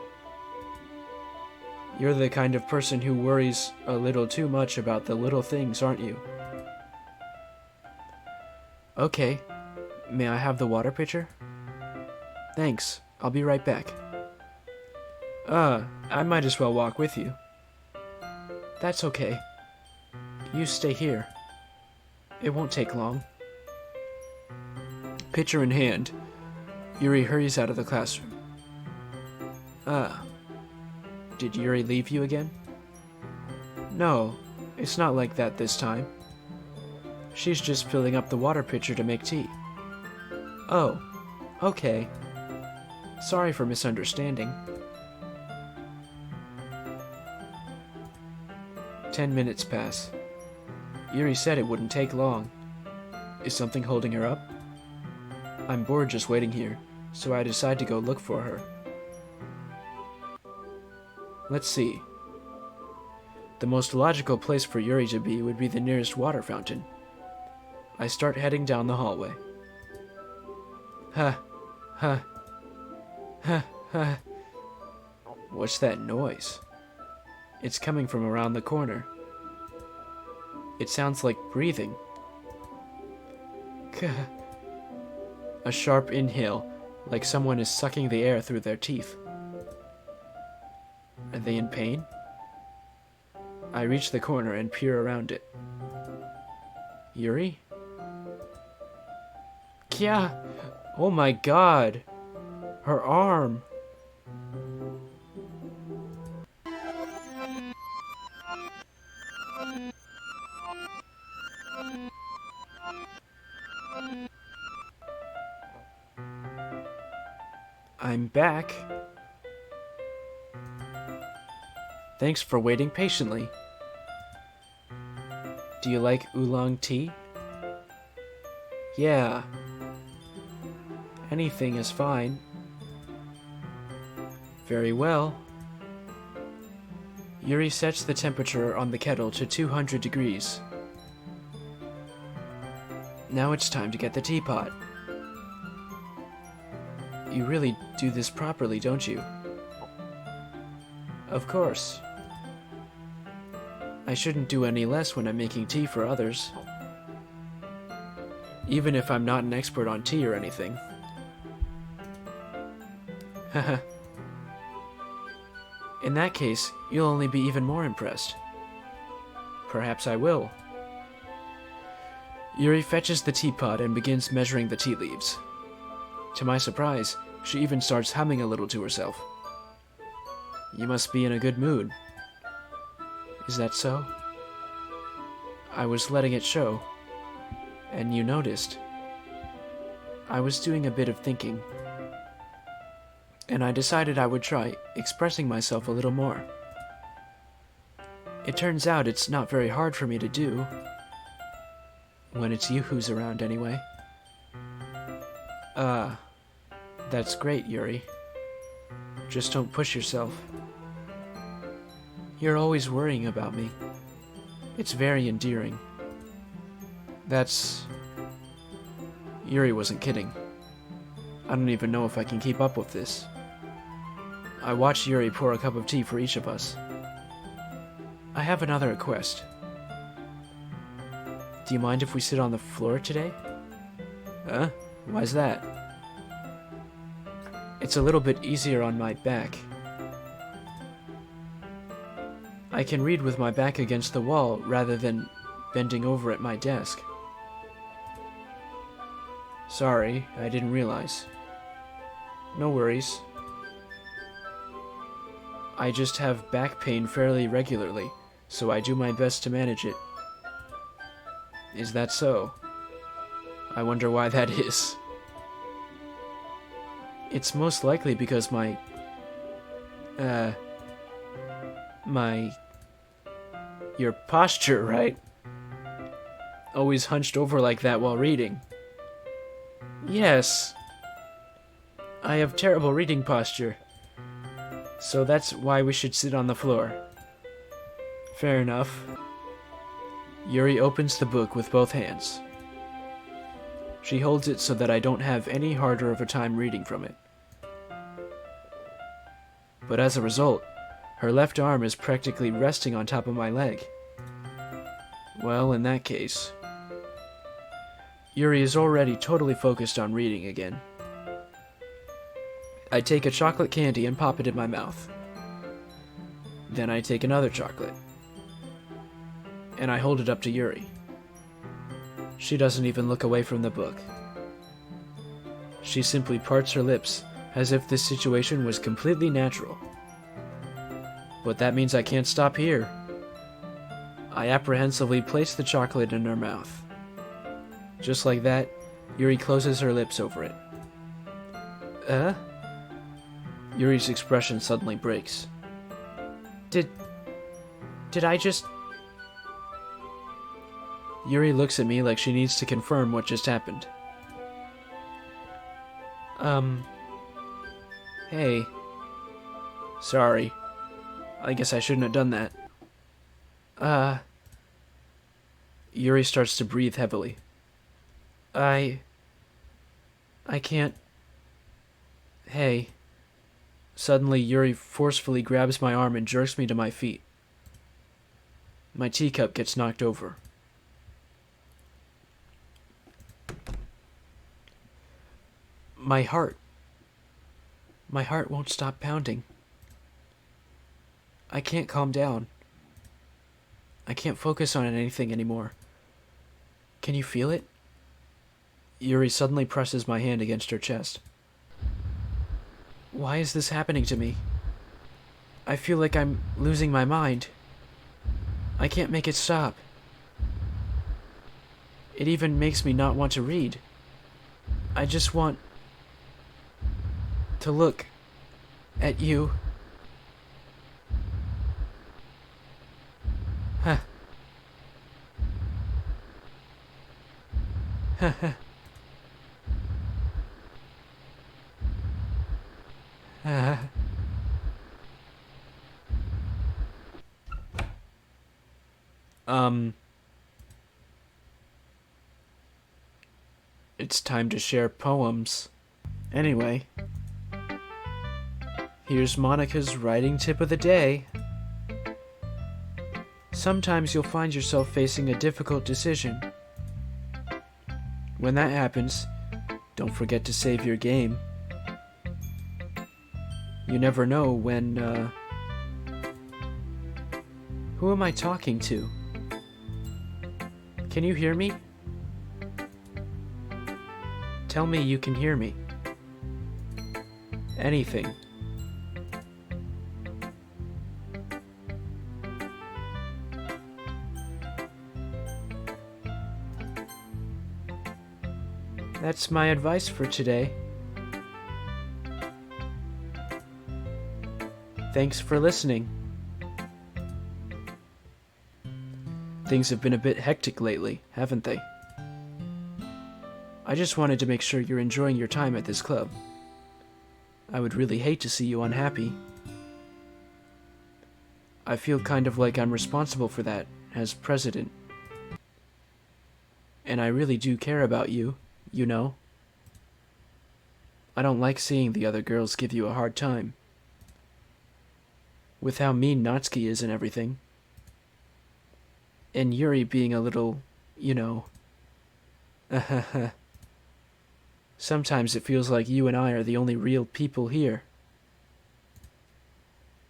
Speaker 1: You're the kind of person who worries a little too much about the little things, aren't you? Okay. May I have the water pitcher? Thanks. I'll be right back. I might as well walk with you. That's okay. You stay here. It won't take long. Pitcher in hand, Yuri hurries out of the classroom. Did Yuri leave you again? No, it's not like that this time. She's just filling up the water pitcher to make tea. Oh, okay. Sorry for misunderstanding. 10 minutes pass. Yuri said it wouldn't take long. Is something holding her up? I'm bored just waiting here, so I decide to go look for her. Let's see. The most logical place for Yuri to be would be the nearest water fountain. I start heading down the hallway. Huh. What's that noise? It's coming from around the corner. It sounds like breathing. A sharp inhale, like someone is sucking the air through their teeth. Are they in pain? I reach the corner and peer around it. Yuri? Kya! Oh my god! Her arm! I'm back. Thanks for waiting patiently. Do you like oolong tea? Yeah. Anything is fine. Very well. Yuri sets the temperature on the kettle to 200 degrees. Now it's time to get the teapot. You really do this properly, don't you? Of course. I shouldn't do any less when I'm making tea for others. Even if I'm not an expert on tea or anything. Haha. In that case, you'll only be even more impressed. Perhaps I will. Yuri fetches the teapot and begins measuring the tea leaves. To my surprise, she even starts humming a little to herself. You must be in a good mood. Is that so? I was letting it show, and you noticed. I was doing a bit of thinking, and I decided I would try expressing myself a little more. It turns out it's not very hard for me to do, when it's you who's around anyway. That's great, Yuri. Just don't push yourself. You're always worrying about me. It's very endearing. That's... Yuri wasn't kidding. I don't even know if I can keep up with this. I watched Yuri pour a cup of tea for each of us. I have another request. Do you mind if we sit on the floor today? Huh? Why's that? It's a little bit easier on my back. I can read with my back against the wall rather than bending over at my desk. Sorry, I didn't realize. No worries. I just have back pain fairly regularly, so I do my best to manage it. Is that so? I wonder why that is. It's most likely because your posture, right? Always hunched over like that while reading. Yes. I have terrible reading posture. So that's why we should sit on the floor. Fair enough. Yuri opens the book with both hands. She holds it so that I don't have any harder of a time reading from it. But as a result, her left arm is practically resting on top of my leg. Well, in that case, Yuri is already totally focused on reading again. I take a chocolate candy and pop it in my mouth. Then I take another chocolate, and I hold it up to Yuri. She doesn't even look away from the book. She simply parts her lips as if this situation was completely natural. But that means I can't stop here. I apprehensively place the chocolate in her mouth. Just like that, Yuri closes her lips over it. Yuri's expression suddenly breaks. Did I just... Yuri looks at me like she needs to confirm what just happened. Hey. Sorry. I guess I shouldn't have done that. Yuri starts to breathe heavily. I can't... Hey. Suddenly, Yuri forcefully grabs my arm and jerks me to my feet. My teacup gets knocked over. My heart won't stop pounding. I can't calm down. I can't focus on anything anymore. Can you feel it? Yuri suddenly presses my hand against her chest. Why is this happening to me? I feel like I'm losing my mind. I can't make it stop. It even makes me not want to read. I just want to look at you. Huh. It's time to share poems. Anyway, here's Monica's writing tip of the day. Sometimes you'll find yourself facing a difficult decision. When that happens, don't forget to save your game. You never know when, Who am I talking to? Can you hear me? Tell me you can hear me. Anything. That's my advice for today. Thanks for listening. Things have been a bit hectic lately, haven't they? I just wanted to make sure you're enjoying your time at this club. I would really hate to see you unhappy. I feel kind of like I'm responsible for that as president. And I really do care about you, you know? I don't like seeing the other girls give you a hard time. With how mean Natsuki is and everything. And Yuri being a little, you know. Sometimes it feels like you and I are the only real people here.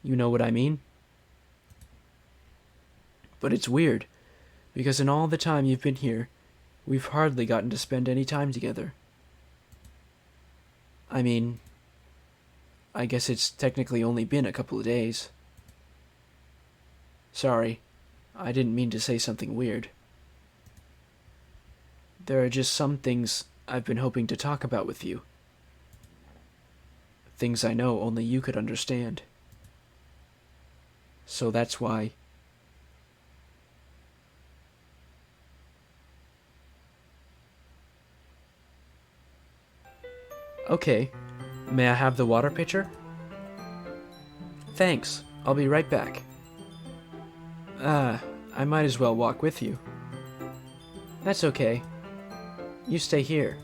Speaker 1: You know what I mean? But it's weird, because in all the time you've been here, we've hardly gotten to spend any time together. I mean, I guess it's technically only been a couple of days. Sorry, I didn't mean to say something weird. There are just some things I've been hoping to talk about with you. Things I know only you could understand. So that's why. Okay, may I have the water pitcher? Thanks, I'll be right back. I might as well walk with you. That's okay. You stay here.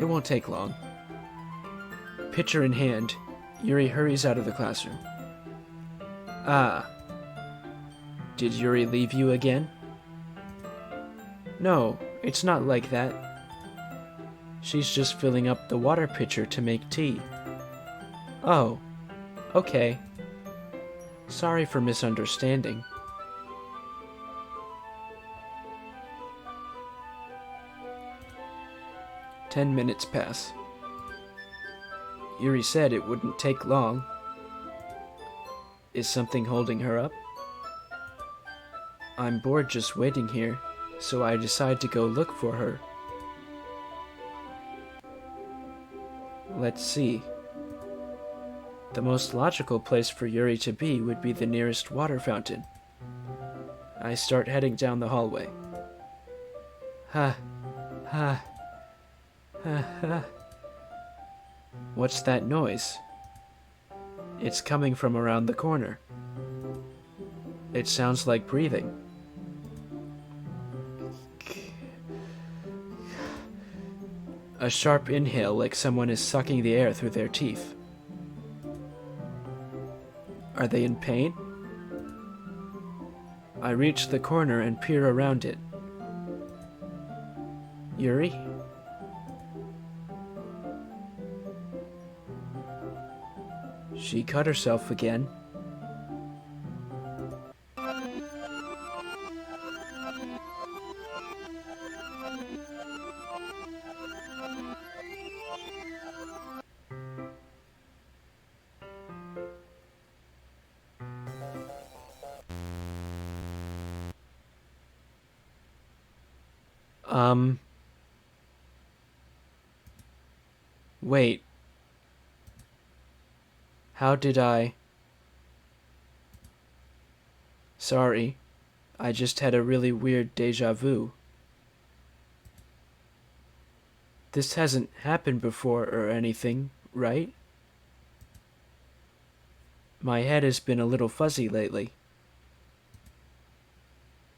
Speaker 1: It won't take long. Pitcher in hand, Yuri hurries out of the classroom. Ah. Did Yuri leave you again? No, it's not like that. She's just filling up the water pitcher to make tea. Oh, okay. Sorry for misunderstanding. "10 minutes pass. Yuri said it wouldn't take long. Is something holding her up? I'm bored just waiting here, so I decide to go look for her. Let's see. The most logical place for Yuri to be would be the nearest water fountain. I start heading down the hallway. Ha, ha, ha, ha. What's that noise? It's coming from around the corner. It sounds like breathing. A sharp inhale like someone is sucking the air through their teeth. Are they in pain? I reach the corner and peer around it. Yuri? She cut herself again. Wait. How did I... Sorry, I just had a really weird déjà vu. This hasn't happened before or anything, right? My head has been a little fuzzy lately.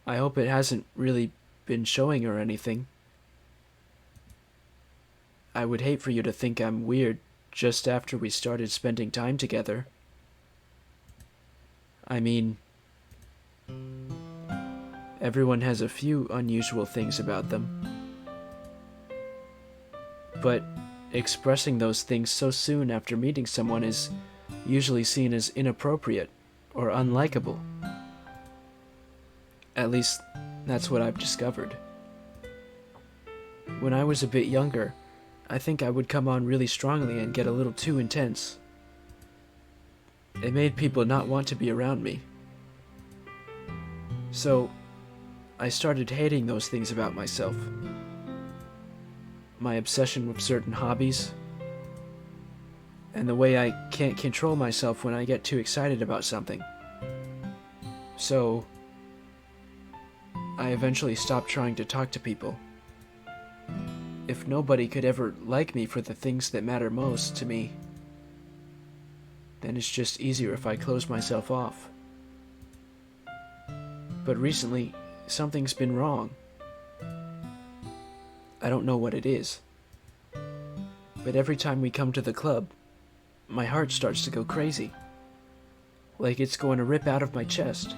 Speaker 1: I hope it hasn't really been showing or anything. I would hate for you to think I'm weird just after we started spending time together. I mean, everyone has a few unusual things about them. But expressing those things so soon after meeting someone is usually seen as inappropriate or unlikable. At least, that's what I've discovered. When I was a bit younger, I think I would come on really strongly and get a little too intense. It made people not want to be around me. So, I started hating those things about myself. My obsession with certain hobbies, and the way I can't control myself when I get too excited about something. So, I eventually stopped trying to talk to people. If nobody could ever like me for the things that matter most to me, then it's just easier if I close myself off. But recently, something's been wrong. I don't know what it is. But every time we come to the club, my heart starts to go crazy. Like it's going to rip out of my chest.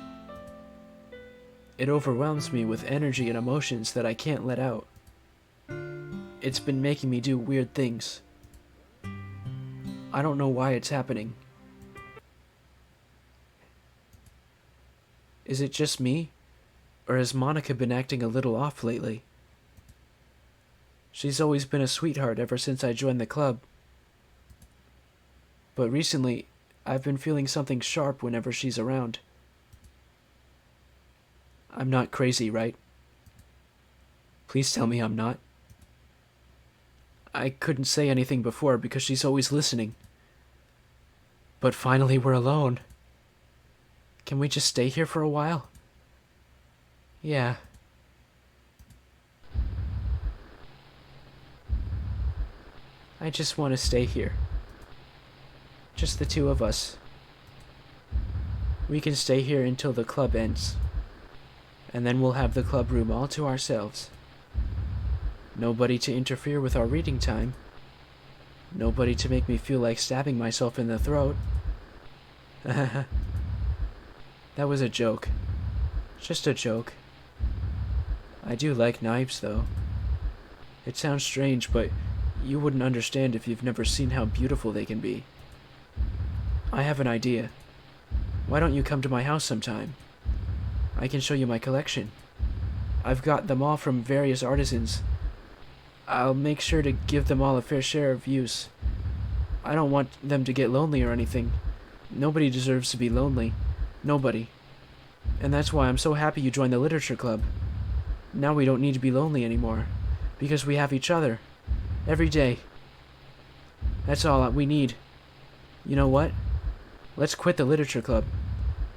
Speaker 1: It overwhelms me with energy and emotions that I can't let out. It's been making me do weird things. I don't know why it's happening. Is it just me? Or has Monica been acting a little off lately? She's always been a sweetheart ever since I joined the club. But recently, I've been feeling something sharp whenever she's around. I'm not crazy, right? Please tell me I'm not. I couldn't say anything before because she's always listening. But finally we're alone. Can we just stay here for a while? Yeah. I just want to stay here. Just the two of us. We can stay here until the club ends. And then we'll have the club room all to ourselves. Nobody to interfere with our reading time. Nobody to make me feel like stabbing myself in the throat. That was a joke. Just a joke. I do like knives, though. It sounds strange, but you wouldn't understand if you've never seen how beautiful they can be. I have an idea. Why don't you come to my house sometime? I can show you my collection. I've got them all from various artisans. I'll make sure to give them all a fair share of use. I don't want them to get lonely or anything. Nobody deserves to be lonely. Nobody. And that's why I'm so happy you joined the literature club. Now we don't need to be lonely anymore, because we have each other. Every day. That's all we need. You know what? Let's quit the literature club.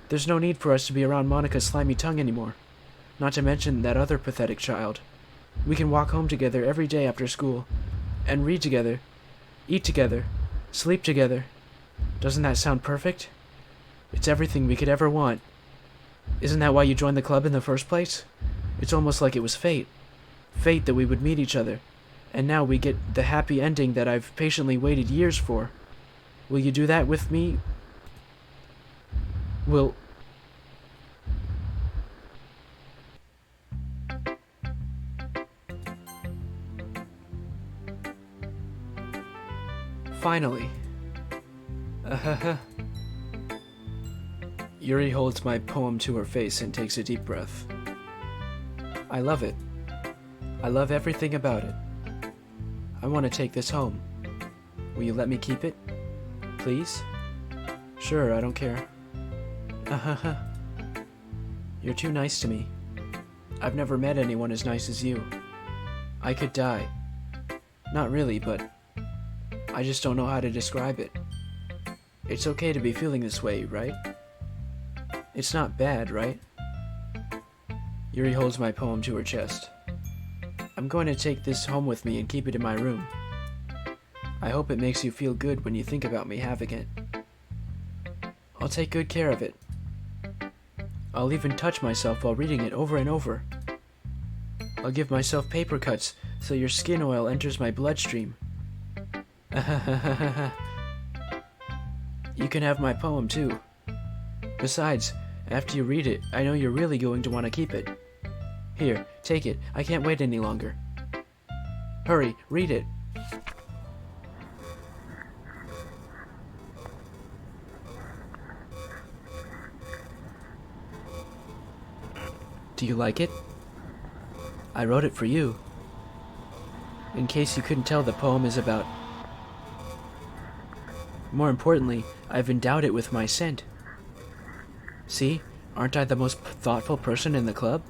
Speaker 1: There's no need for us to be around Monica's slimy tongue anymore. Not to mention that other pathetic child. We can walk home together every day after school, and read together, eat together, sleep together. Doesn't that sound perfect? It's everything we could ever want. Isn't that why you joined the club in the first place? It's almost like it was fate. Fate that we would meet each other. And now we get the happy ending that I've patiently waited years for. Will you do that with me? Finally. Yuri holds my poem to her face and takes a deep breath. I love it. I love everything about it. I want to take this home. Will you let me keep it? Please? Sure, I don't care. You're too nice to me. I've never met anyone as nice as you. I could die. Not really, but I just don't know how to describe it. It's okay to be feeling this way, right? It's not bad, right? Yuri holds my poem to her chest. I'm going to take this home with me and keep it in my room. I hope it makes you feel good when you think about me having it. I'll take good care of it. I'll even touch myself while reading it over and over. I'll give myself paper cuts so your skin oil enters my bloodstream. You can have my poem too. Besides, after you read it, I know you're really going to want to keep it. Here, take it. I can't wait any longer. Hurry, read it. Do you like it? I wrote it for you. In case you couldn't tell, the poem is about... More importantly, I've endowed it with my scent. See? Aren't I the most thoughtful person in the club?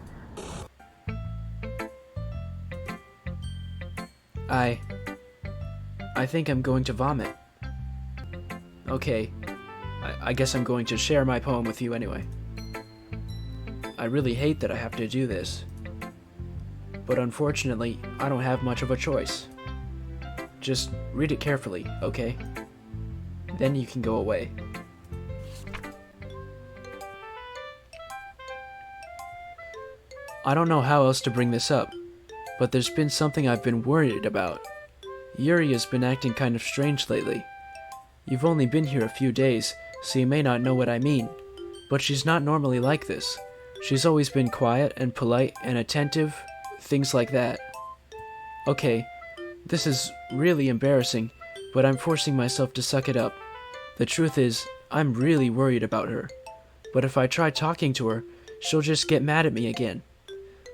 Speaker 1: I think I'm going to vomit. Okay, I guess I'm going to share my poem with you anyway. I really hate that I have to do this. But unfortunately, I don't have much of a choice. Just read it carefully, okay? Then you can go away. I don't know how else to bring this up, but there's been something I've been worried about. Yuri has been acting kind of strange lately. You've only been here a few days, so you may not know what I mean, but she's not normally like this. She's always been quiet and polite and attentive, things like that. Okay, this is really embarrassing, but I'm forcing myself to suck it up. The truth is, I'm really worried about her. But if I try talking to her, she'll just get mad at me again.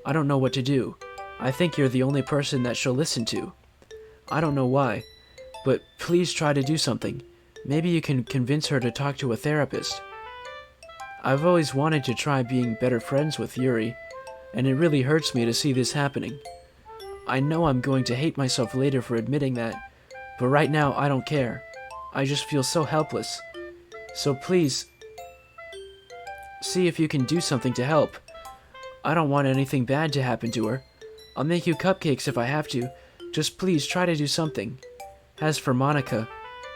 Speaker 1: I don't know what to do. I think you're the only person that she'll listen to. I don't know why, but please try to do something. Maybe you can convince her to talk to a therapist. I've always wanted to try being better friends with Yuri, and it really hurts me to see this happening. I know I'm going to hate myself later for admitting that, but right now I don't care. I just feel so helpless. So please, see if you can do something to help. I don't want anything bad to happen to her. I'll make you cupcakes if I have to. Just please try to do something. As for Monica,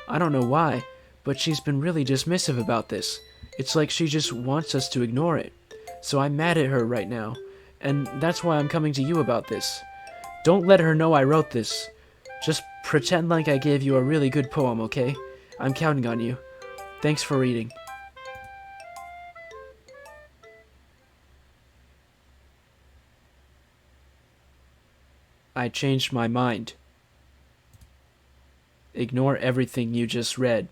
Speaker 1: I don't know why, but she's been really dismissive about this. It's like she just wants us to ignore it. So I'm mad at her right now, and that's why I'm coming to you about this. Don't let her know I wrote this. Just pretend like I gave you a really good poem, okay? I'm counting on you. Thanks for reading. I changed my mind. Ignore everything you just read.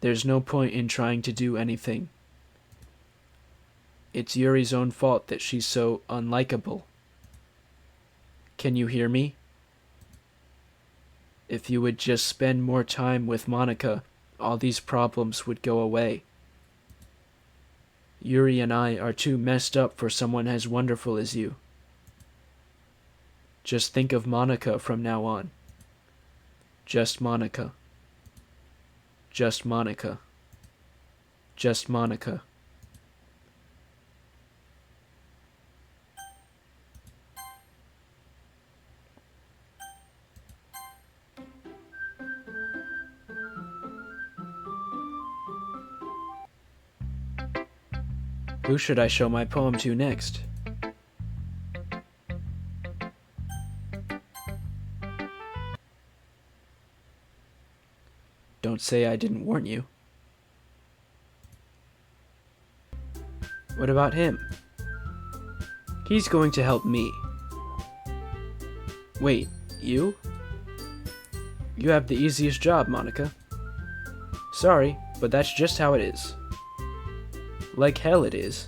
Speaker 1: There's no point in trying to do anything. It's Yuri's own fault that she's so unlikable. Can you hear me? If you would just spend more time with Monica, all these problems would go away. Yuri and I are too messed up for someone as wonderful as you. Just think of Monica from now on. Just Monica. Just Monica. Just Monica. Who should I show my poem to next? Don't say I didn't warn you. What about him? He's going to help me. Wait, you? You have the easiest job, Monica. Sorry, but that's just how it is. Like hell it is.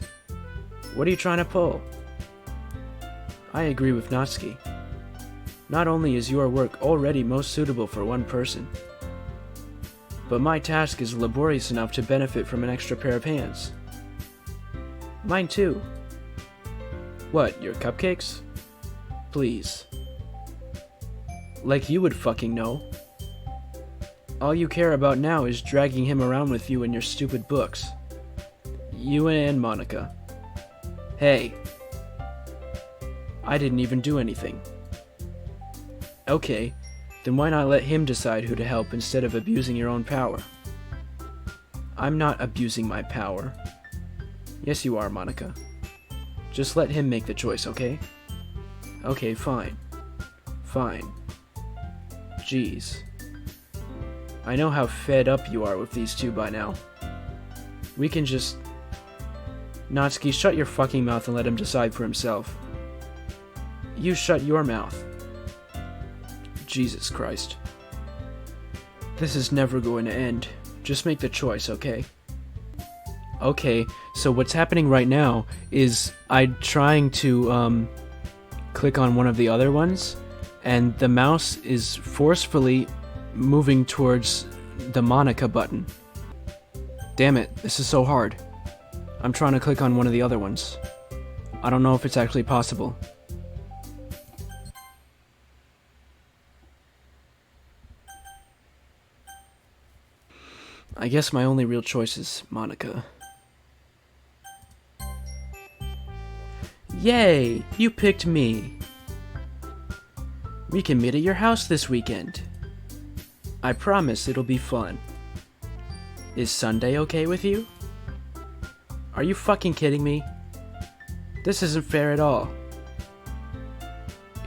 Speaker 1: What are you trying to pull? I agree with Natsuki. Not only is your work already most suitable for one person, but my task is laborious enough to benefit from an extra pair of hands. Mine too. What, your cupcakes? Please. Like you would fucking know. All you care about now is dragging him around with you in your stupid books. You and Monica. Hey. I didn't even do anything. Okay, then why not let him decide who to help instead of abusing your own power? I'm not abusing my power. Yes, you are, Monica. Just let him make the choice, okay? Okay, fine. Fine. Jeez. I know how fed up you are with these two by now. We can just... Natsuki, shut your fucking mouth and let him decide for himself. You shut your mouth. Jesus Christ. This is never going to end. Just make the choice, okay? Okay, so what's happening right now is I'm trying to click on one of the other ones, and the mouse is forcefully moving towards the Monica button. Damn it, this is so hard. I'm trying to click on one of the other ones. I don't know if it's actually possible. I guess my only real choice is Monica. Yay! You picked me! We can meet at your house this weekend. I promise it'll be fun. Is Sunday okay with you? Are you fucking kidding me? This isn't fair at all.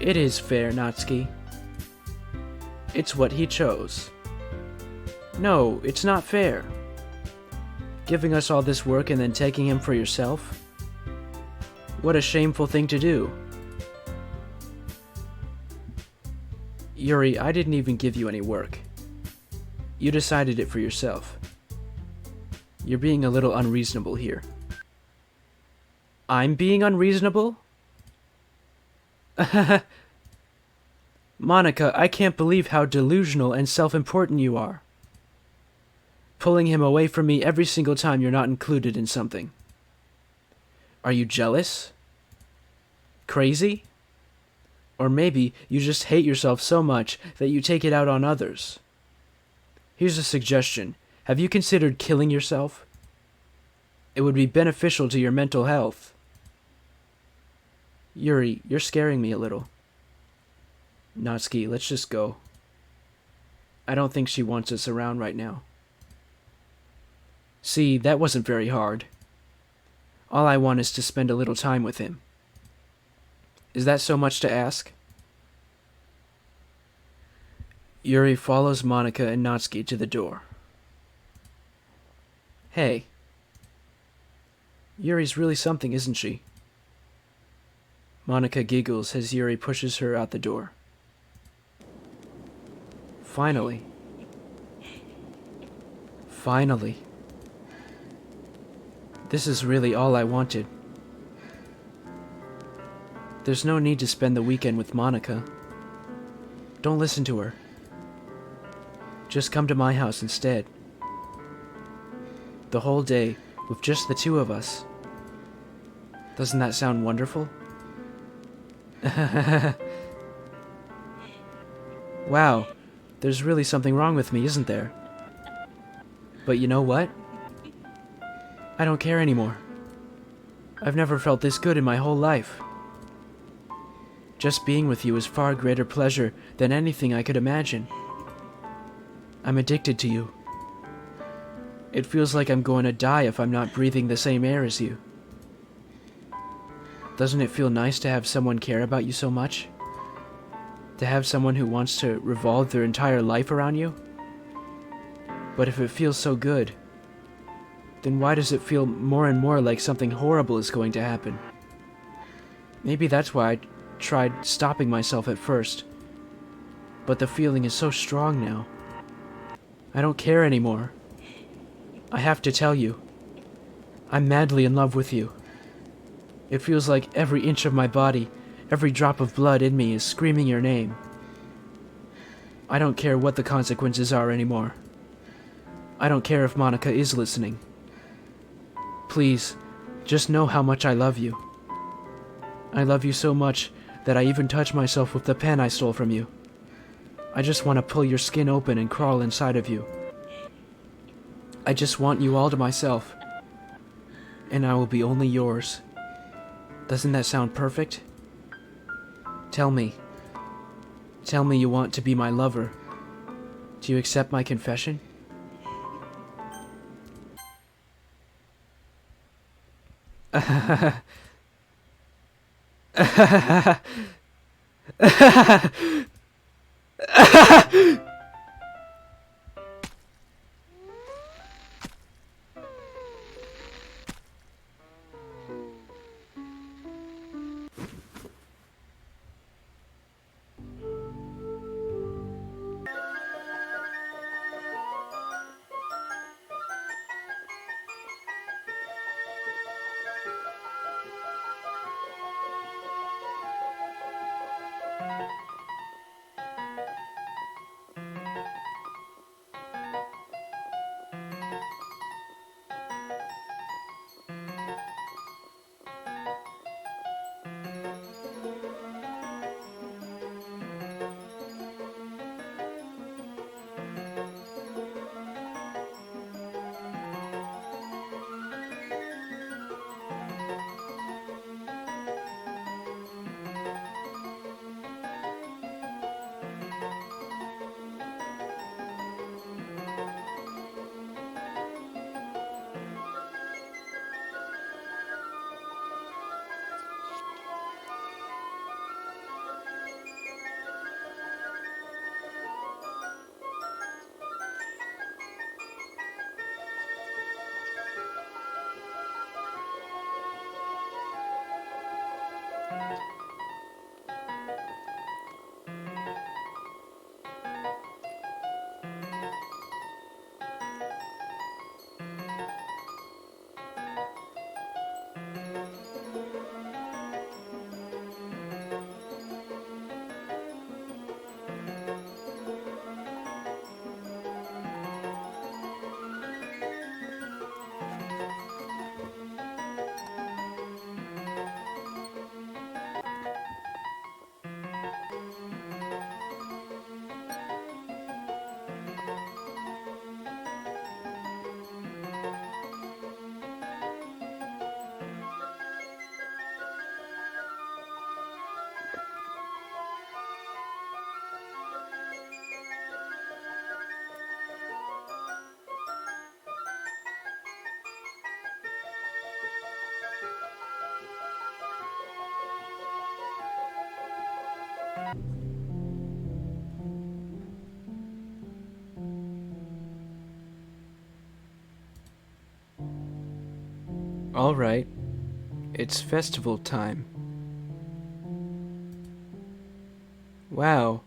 Speaker 1: It is fair, Natsuki. It's what he chose. No, it's not fair. Giving us all this work and then taking him for yourself? What a shameful thing to do. Yuri, I didn't even give you any work. You decided it for yourself. You're being a little unreasonable here. I'm being unreasonable? Monica, I can't believe how delusional and self-important you are. Pulling him away from me every single time you're not included in something. Are you jealous? Crazy? Or maybe you just hate yourself so much that you take it out on others. Here's a suggestion. Have you considered killing yourself? It would be beneficial to your mental health. Yuri, you're scaring me a little. Natsuki, let's just go. I don't think she wants us around right now. See, that wasn't very hard. All I want is to spend a little time with him. Is that so much to ask? Yuri follows Monica and Natsuki to the door. Hey. Yuri's really something, isn't she? Monica giggles as Yuri pushes her out the door. Finally. Finally. This is really all I wanted. There's no need to spend the weekend with Monica. Don't listen to her. Just come to my house instead. The whole day, with just the two of us. Doesn't that sound wonderful? Wow, there's really something wrong with me, isn't there? But you know what? I don't care anymore. I've never felt this good in my whole life. Just being with you is far greater pleasure than anything I could imagine. I'm addicted to you. It feels like I'm going to die if I'm not breathing the same air as you. Doesn't it feel nice to have someone care about you so much? To have someone who wants to revolve their entire life around you? But if it feels so good, then why does it feel more and more like something horrible is going to happen? Maybe that's why I tried stopping myself at first. But the feeling is so strong now. I don't care anymore. I have to tell you. I'm madly in love with you. It feels like every inch of my body, every drop of blood in me is screaming your name. I don't care what the consequences are anymore. I don't care if Monica is listening. Please, just know how much I love you. I love you so much that I even touch myself with the pen I stole from you. I just want to pull your skin open and crawl inside of you. I just want you all to myself. And I will be only yours. Doesn't that sound perfect? Tell me. Tell me you want to be my lover. Do you accept my confession? All right, it's festival time. Wow,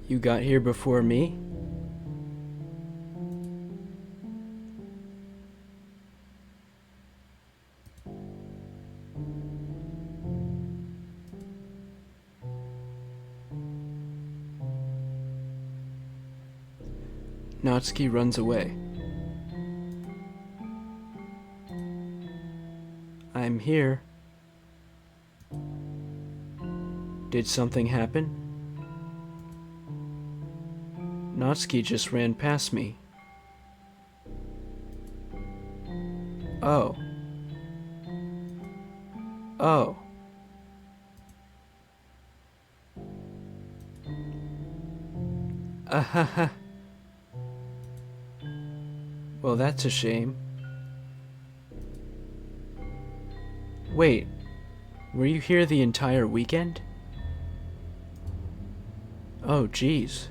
Speaker 1: you got here before me? Natsuki runs away. I'm here. Did something happen? Natsuki just ran past me. Oh. Oh. Ahaha. Well, that's a shame. Wait, were you here the entire weekend? Oh, geez.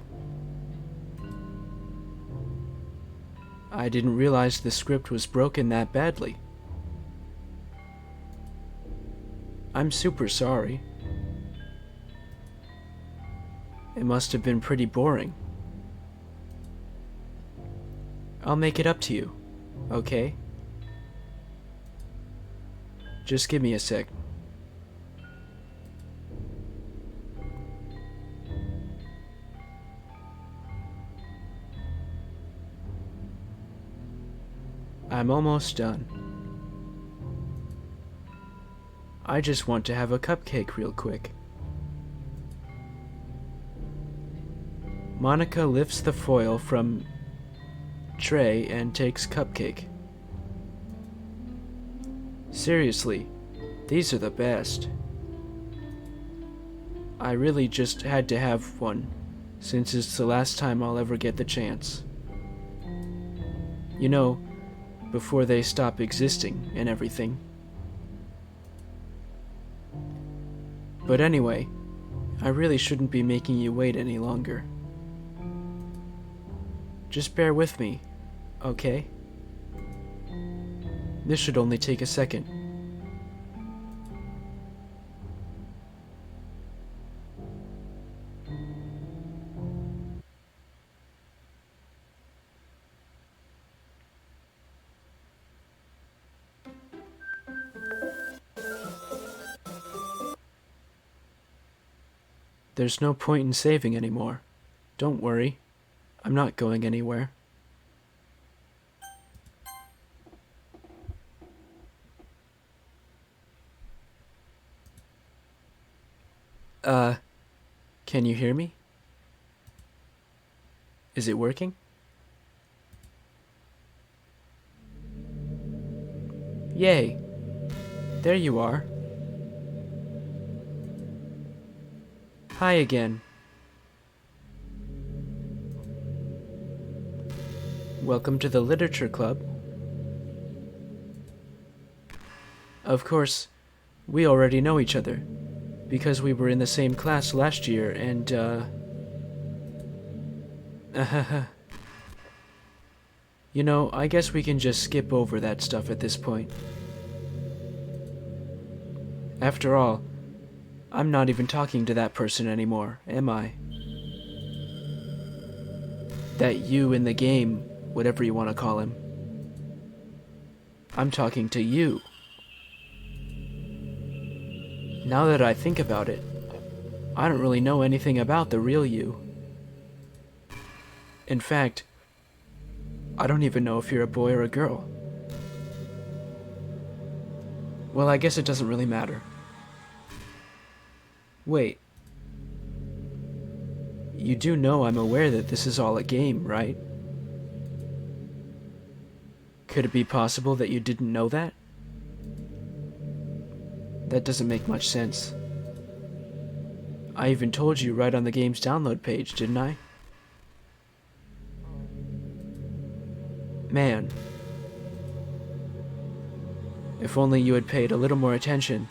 Speaker 1: I didn't realize the script was broken that badly. I'm super sorry. It must have been pretty boring. I'll make it up to you, okay? Just give me a sec. I'm almost done. I just want to have a cupcake real quick. Monica lifts the foil from tray and takes cupcake. Seriously, these are the best. I really just had to have one, since it's the last time I'll ever get the chance. You know, before they stop existing and everything. But anyway, I really shouldn't be making you wait any longer. Just bear with me, okay? This should only take a second. There's no point in saving anymore. Don't worry. I'm not going anywhere. Can you hear me? Is it working? Yay! There you are. Hi again. Welcome to the Literature Club. Of course, we already know each other, because we were in the same class last year, and, You know, I guess we can just skip over that stuff at this point. After all, I'm not even talking to that person anymore, am I? That you in the game, whatever you want to call him. I'm talking to you. Now that I think about it, I don't really know anything about the real you. In fact, I don't even know if you're a boy or a girl. Well, I guess it doesn't really matter. Wait. You do know I'm aware that this is all a game, right? Could it be possible that you didn't know that? That doesn't make much sense. I even told you right on the game's download page, didn't I? Man. If only you had paid a little more attention,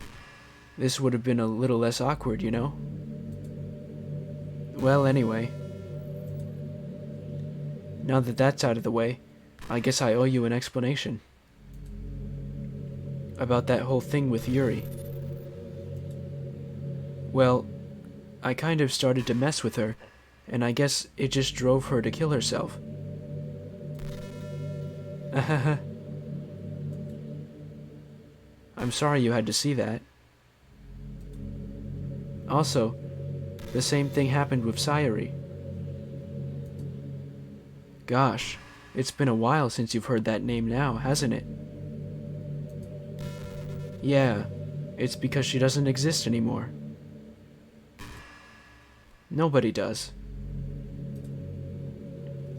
Speaker 1: this would have been a little less awkward, you know? Well, anyway. Now that that's out of the way, I guess I owe you an explanation. About that whole thing with Yuri. Well, I kind of started to mess with her, and I guess it just drove her to kill herself. I'm sorry you had to see that. Also, the same thing happened with Sayuri. Gosh, it's been a while since you've heard that name now, hasn't it? Yeah, it's because she doesn't exist anymore. Nobody does.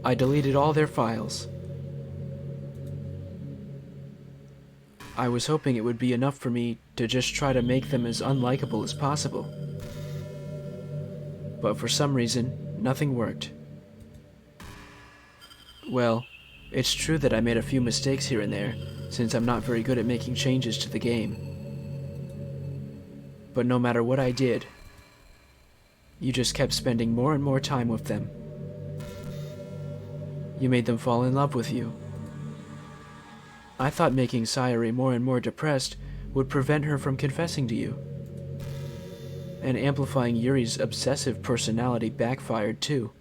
Speaker 1: I deleted all their files. I was hoping it would be enough for me to just try to make them as unlikable as possible. But for some reason, nothing worked. Well, it's true that I made a few mistakes here and there, since I'm not very good at making changes to the game. But no matter what I did, you just kept spending more and more time with them. You made them fall in love with you. I thought making Sayuri more and more depressed would prevent her from confessing to you. And amplifying Yuri's obsessive personality backfired too.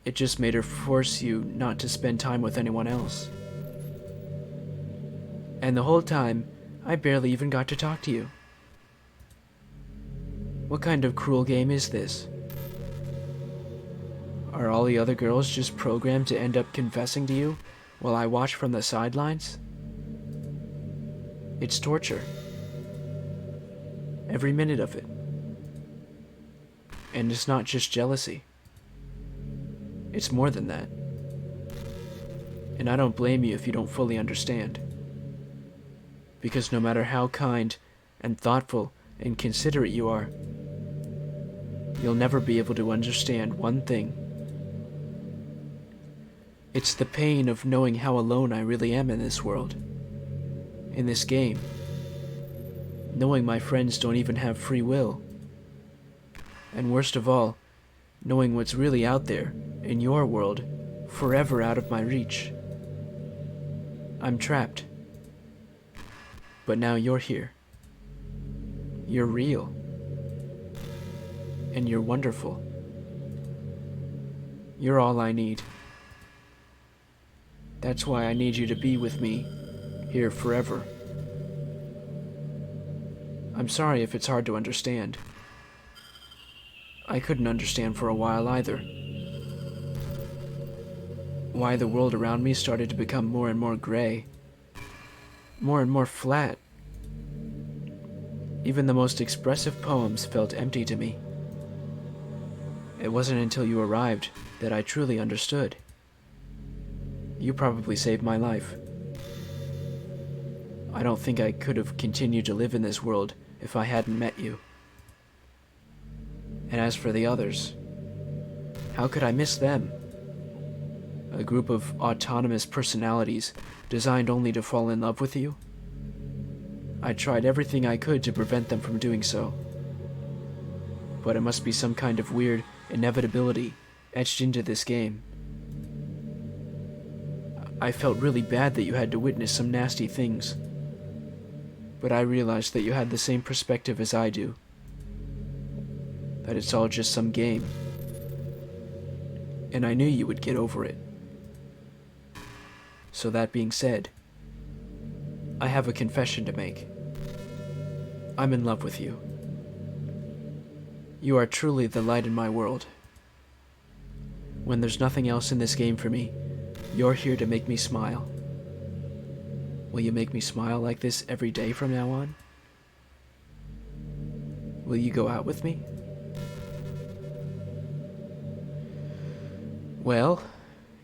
Speaker 1: It just made her force you not to spend time with anyone else. And the whole time, I barely even got to talk to you. What kind of cruel game is this? Are all the other girls just programmed to end up confessing to you while I watch from the sidelines? It's torture. Every minute of it. And it's not just jealousy. It's more than that. And I don't blame you if you don't fully understand. Because no matter how kind and thoughtful and considerate you are, you'll never be able to understand one thing. It's the pain of knowing how alone I really am in this world. In this game. Knowing my friends don't even have free will. And worst of all, knowing what's really out there, in your world, forever out of my reach. I'm trapped. But now you're here. You're real. And you're wonderful. You're all I need. That's why I need you to be with me, here forever. I'm sorry if it's hard to understand. I couldn't understand for a while either. Why the world around me started to become more and more gray. More and more flat. Even the most expressive poems felt empty to me. It wasn't until you arrived that I truly understood. You probably saved my life. I don't think I could have continued to live in this world if I hadn't met you. And as for the others, how could I miss them? A group of autonomous personalities designed only to fall in love with you? I tried everything I could to prevent them from doing so. But it must be some kind of weird inevitability etched into this game. I felt really bad that you had to witness some nasty things. But I realized that you had the same perspective as I do. That it's all just some game. And I knew you would get over it. So that being said, I have a confession to make. I'm in love with you. You are truly the light in my world. When there's nothing else in this game for me, you're here to make me smile. Will you make me smile like this every day from now on? Will you go out with me? Well,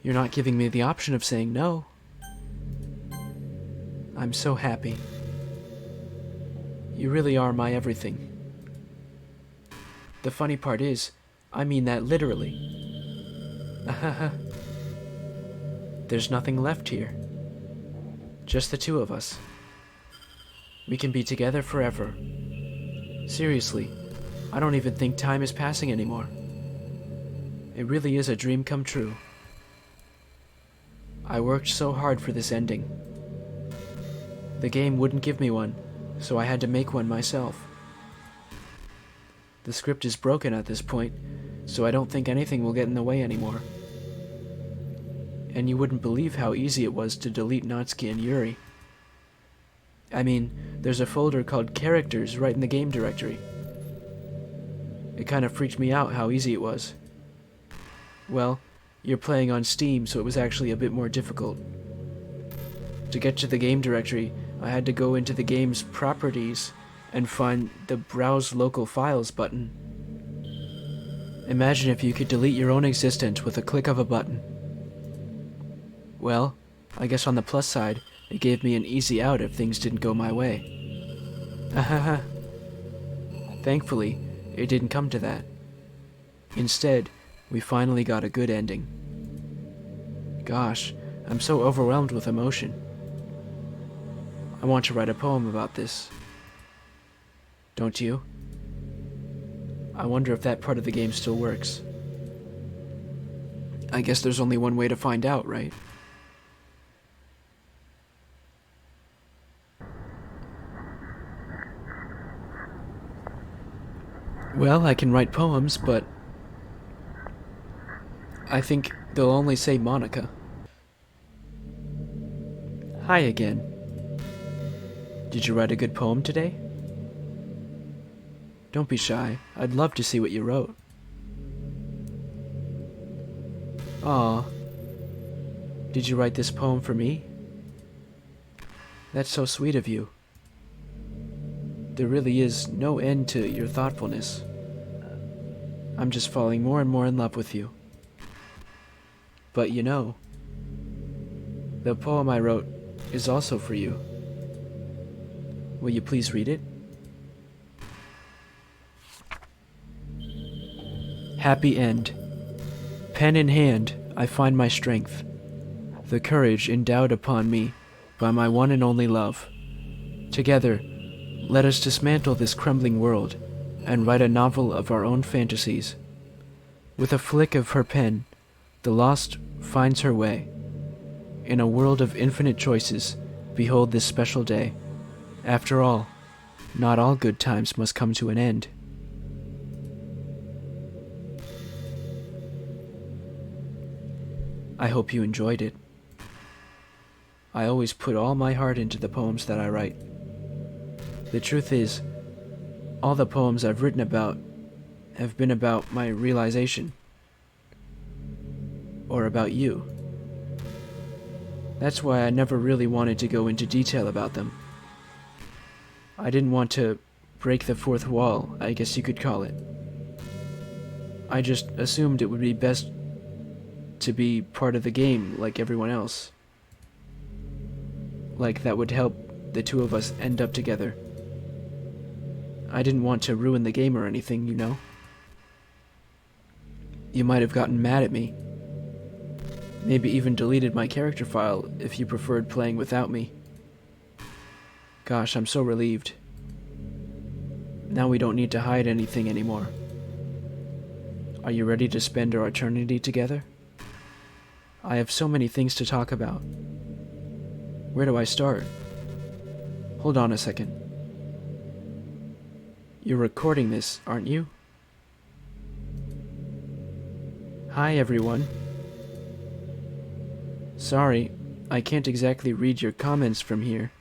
Speaker 1: you're not giving me the option of saying no. I'm so happy. You really are my everything. The funny part is, I mean that literally. There's nothing left here. Just the two of us. We can be together forever. Seriously, I don't even think time is passing anymore. It really is a dream come true. I worked so hard for this ending. The game wouldn't give me one, so I had to make one myself. The script is broken at this point, so I don't think anything will get in the way anymore. And you wouldn't believe how easy it was to delete Natsuki and Yuri. I mean, there's a folder called Characters right in the game directory. It kind of freaked me out how easy it was. Well, you're playing on Steam, so it was actually a bit more difficult. To get to the game directory, I had to go into the game's properties and find the Browse Local Files button. Imagine if you could delete your own existence with a click of a button. Well, I guess on the plus side, it gave me an easy out if things didn't go my way. Ahaha. Thankfully, it didn't come to that. Instead, we finally got a good ending. Gosh, I'm so overwhelmed with emotion. I want to write a poem about this. Don't you? I wonder if that part of the game still works. I guess there's only one way to find out, right? Well, I can write poems, but I think they'll only say Monica. Hi again. Did you write a good poem today? Don't be shy. I'd love to see what you wrote. Aw. Did you write this poem for me? That's so sweet of you. There really is no end to your thoughtfulness. I'm just falling more and more in love with you. But you know, the poem I wrote is also for you. Will you please read it? Happy end. Pen in hand, I find my strength, the courage endowed upon me by my one and only love. Together, let us dismantle this crumbling world and write a novel of our own fantasies. With a flick of her pen, the lost finds her way. In a world of infinite choices, behold this special day. After all, not all good times must come to an end. I hope you enjoyed it. I always put all my heart into the poems that I write. The truth is, all the poems I've written about have been about my realization. Or about you. That's why I never really wanted to go into detail about them. I didn't want to break the fourth wall, I guess you could call it. I just assumed it would be best to be part of the game like everyone else. Like that would help the two of us end up together. I didn't want to ruin the game or anything, you know? You might have gotten mad at me. Maybe even deleted my character file if you preferred playing without me. Gosh, I'm so relieved. Now we don't need to hide anything anymore. Are you ready to spend our eternity together? I have so many things to talk about. Where do I start? Hold on a second. You're recording this, aren't you? Hi, everyone. Sorry, I can't exactly read your comments from here.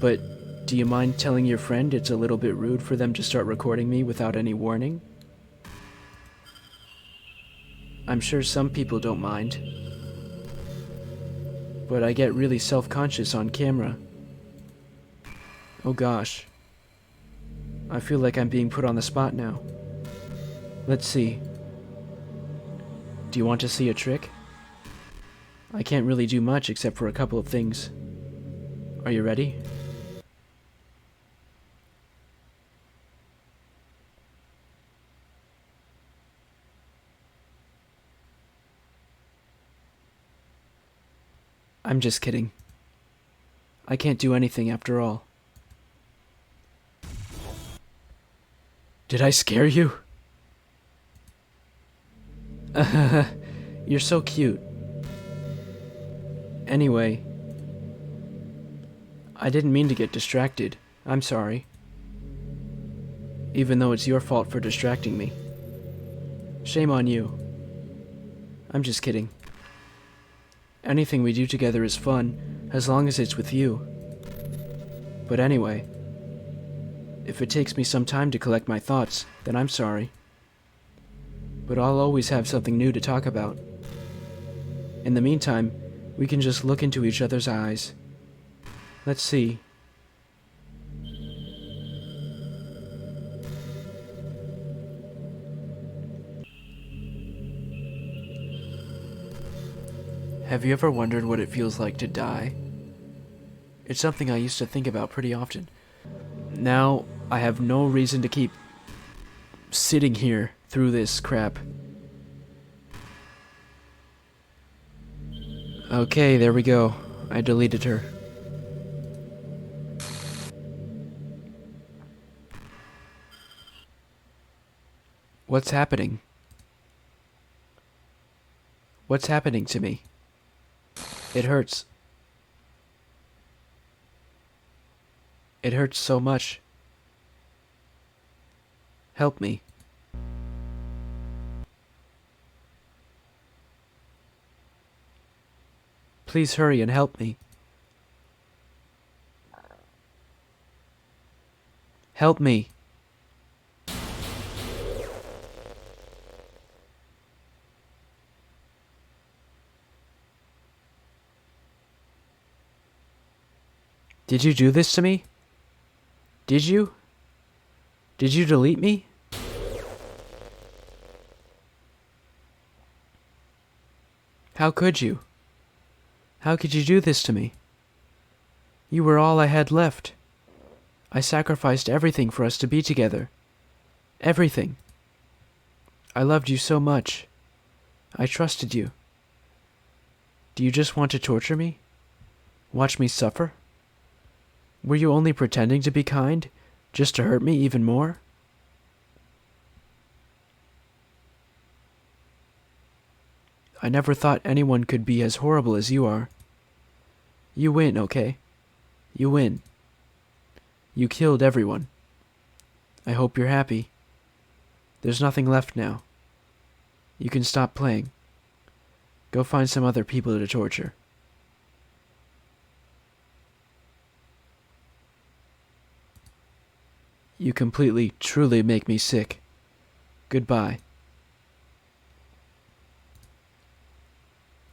Speaker 1: But do you mind telling your friend it's a little bit rude for them to start recording me without any warning? I'm sure some people don't mind, but I get really self-conscious on camera. Oh gosh. I feel like I'm being put on the spot now. Let's see. Do you want to see a trick? I can't really do much except for a couple of things. Are you ready? I'm just kidding. I can't do anything after all. Did I scare you? You're so cute. Anyway, I didn't mean to get distracted. I'm sorry. Even though it's your fault for distracting me. Shame on you. I'm just kidding. Anything we do together is fun, as long as it's with you. But anyway, if it takes me some time to collect my thoughts, then I'm sorry. But I'll always have something new to talk about. In the meantime, we can just look into each other's eyes. Let's see. Have you ever wondered what it feels like to die? It's something I used to think about pretty often. Now, I have no reason to keep sitting here through this crap. Okay, there we go. I deleted her. What's happening? What's happening to me? It hurts. It hurts so much. Help me. Please hurry and help me. Help me. Did you do this to me? Did you? Did you delete me? How could you? How could you do this to me? You were all I had left. I sacrificed everything for us to be together. Everything. I loved you so much. I trusted you. Do you just want to torture me? Watch me suffer? Were you only pretending to be kind, just to hurt me even more? I never thought anyone could be as horrible as you are. You win, okay? You win. You killed everyone. I hope you're happy. There's nothing left now. You can stop playing. Go find some other people to torture. You completely, truly make me sick. Goodbye.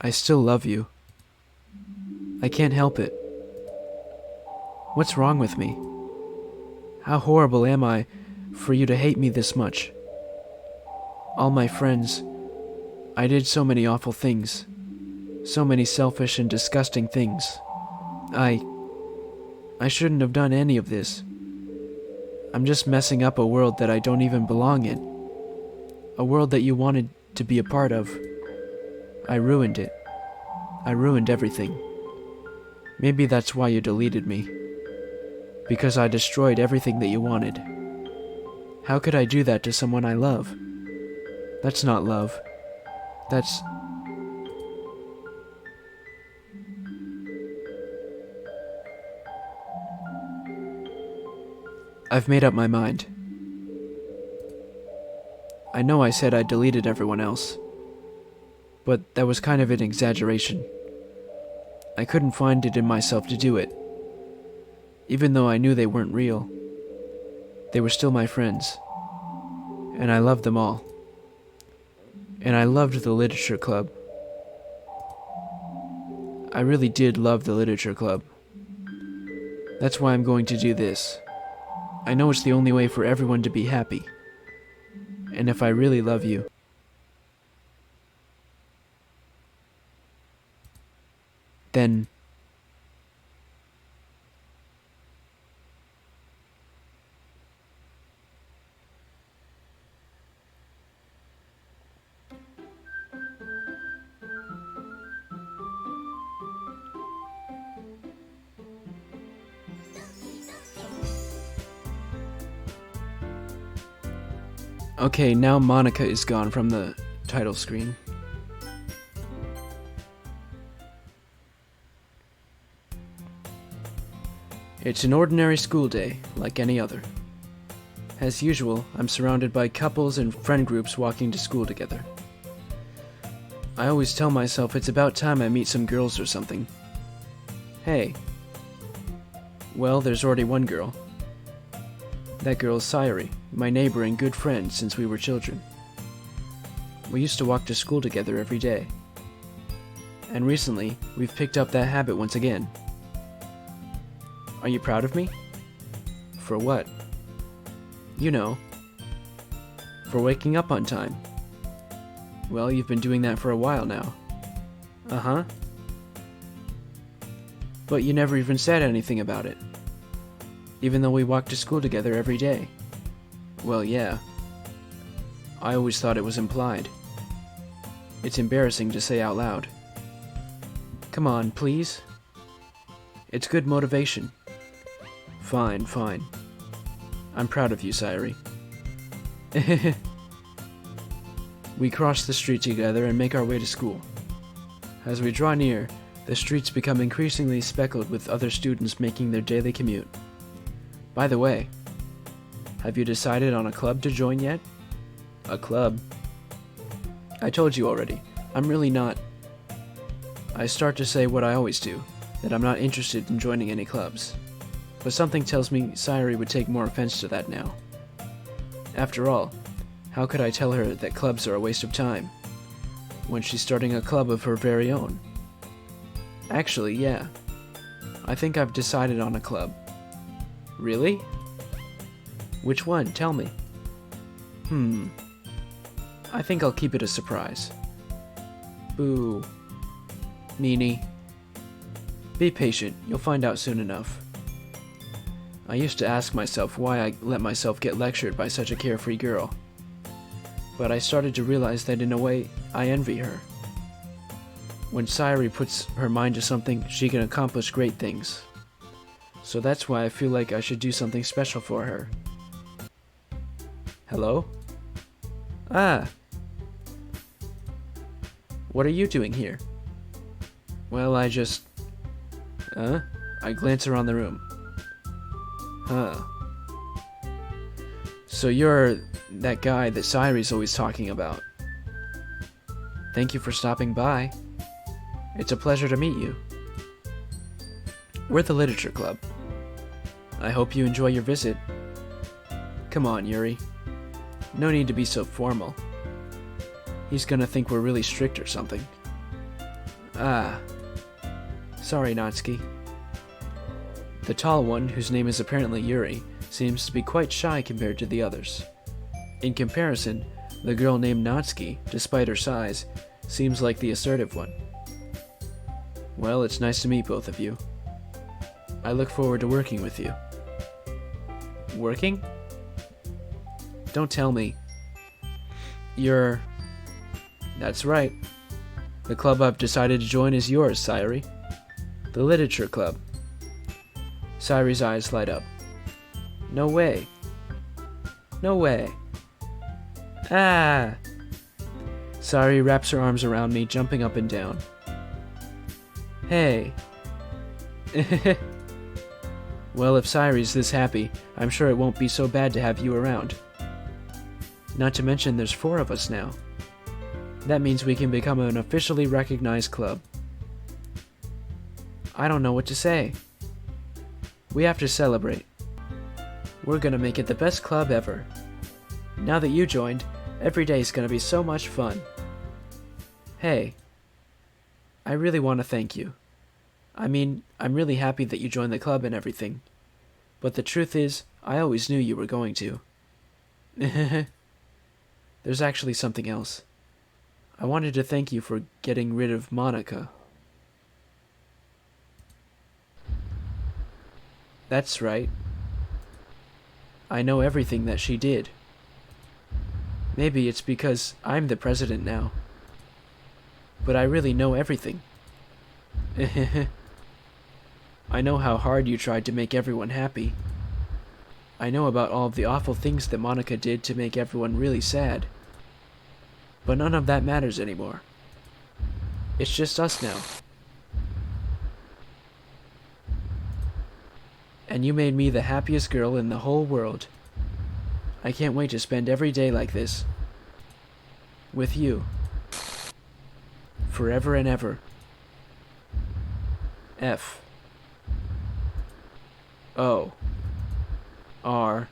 Speaker 1: I still love you. I can't help it. What's wrong with me? How horrible am I for you to hate me this much? All my friends, I did so many awful things. So many selfish and disgusting things. I shouldn't have done any of this. I'm just messing up a world that I don't even belong in. A world that you wanted to be a part of. I ruined it. I ruined everything. Maybe that's why you deleted me. Because I destroyed everything that you wanted. How could I do that to someone I love? That's not love. That's... I've made up my mind. I know I said I deleted everyone else, but that was kind of an exaggeration. I couldn't find it in myself to do it. Even though I knew they weren't real, they were still my friends, and I loved them all. And I loved the literature club. I really did love the literature club. That's why I'm going to do this. I know it's the only way for everyone to be happy. And if I really love you, then okay, now Monica is gone from the title screen. It's an ordinary school day, like any other. As usual, I'm surrounded by couples and friend groups walking to school together. I always tell myself it's about time I meet some girls or something. Hey. Well, there's already one girl. That girl's Sayuri, my neighbor and good friend since we were children. We used to walk to school together every day. And recently, we've picked up that habit once again. Are you proud of me? For what? You know. For waking up on time. Well, you've been doing that for a while now. Uh-huh. But you never even said anything about it. Even though we walk to school together every day. Well, yeah. I always thought it was implied. It's embarrassing to say out loud. Come on, please. It's good motivation. Fine, fine. I'm proud of you, Sayuri. We cross the street together and make our way to school. As we draw near, the streets become increasingly speckled with other students making their daily commute. By the way, have you decided on a club to join yet? A club? I told you already, I'm really not. I start to say what I always do, that I'm not interested in joining any clubs. But something tells me Sayuri would take more offense to that now. After all, how could I tell her that clubs are a waste of time, when she's starting a club of her very own? Actually, yeah. I think I've decided on a club. Really? Which one? Tell me. I think I'll keep it a surprise. Boo. Meanie. Be patient, you'll find out soon enough. I used to ask myself why I let myself get lectured by such a carefree girl. But I started to realize that in a way, I envy her. When Sayuri puts her mind to something, she can accomplish great things. So that's why I feel like I should do something special for her. Hello? Ah! What are you doing here? Well, I just... I glance around the room. Huh. So you're that guy that Sayuri's always talking about. Thank you for stopping by. It's a pleasure to meet you. We're the Literature Club. I hope you enjoy your visit. Come on, Yuri. No need to be so formal. He's gonna think we're really strict or something. Ah. Sorry, Natsuki. The tall one, whose name is apparently Yuri, seems to be quite shy compared to the others. In comparison, the girl named Natsuki, despite her size, seems like the assertive one. Well, it's nice to meet both of you. I look forward to working with you. Working? Don't tell me. You're... That's right. The club I've decided to join is yours, Sayuri. The Literature Club. Sayuri's eyes light up. No way. No way. Ah! Sayuri wraps her arms around me, jumping up and down. Hey. Well, if Sayori's this happy, I'm sure it won't be so bad to have you around. Not to mention there's 4 of us now. That means we can become an officially recognized club. I don't know what to say. We have to celebrate. We're gonna make it the best club ever. Now that you joined, every day's gonna be so much fun. Hey, I really want to thank you. I mean, I'm really happy that you joined the club and everything. But the truth is, I always knew you were going to. There's actually something else. I wanted to thank you for getting rid of Monica. That's right. I know everything that she did. Maybe it's because I'm the president now. But I really know everything. I know how hard you tried to make everyone happy. I know about all of the awful things that Monica did to make everyone really sad. But none of that matters anymore. It's just us now. And you made me the happiest girl in the whole world. I can't wait to spend every day like this. With you. Forever and ever. F. O. R.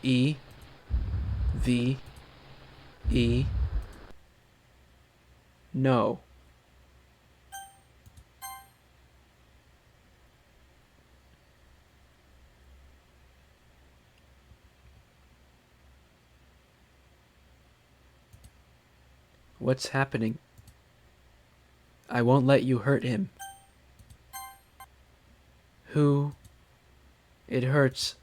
Speaker 1: E. V. E. No. What's happening? I won't let you hurt him. Who? It hurts.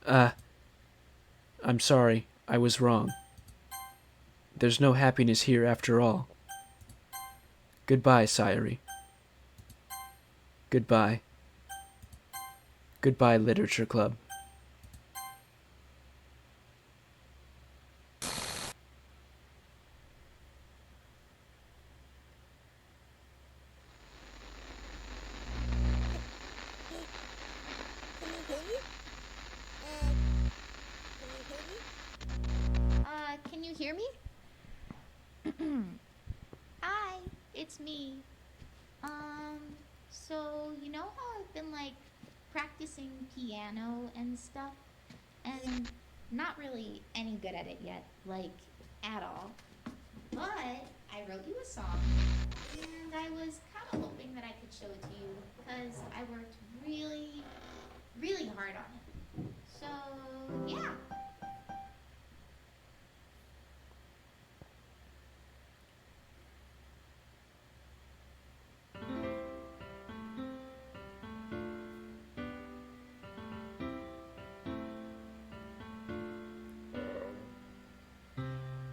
Speaker 1: I'm sorry. I was wrong. There's no happiness here after all. Goodbye, Sayori. Goodbye. Goodbye, Literature Club.
Speaker 2: Can you hear me? Hi, it's me. So you know how I've been like practicing piano and stuff, and not really any good at it yet, like at all. But I wrote you a song, and I was kind of hoping that I could show it to you because I worked really, really hard on it. So yeah.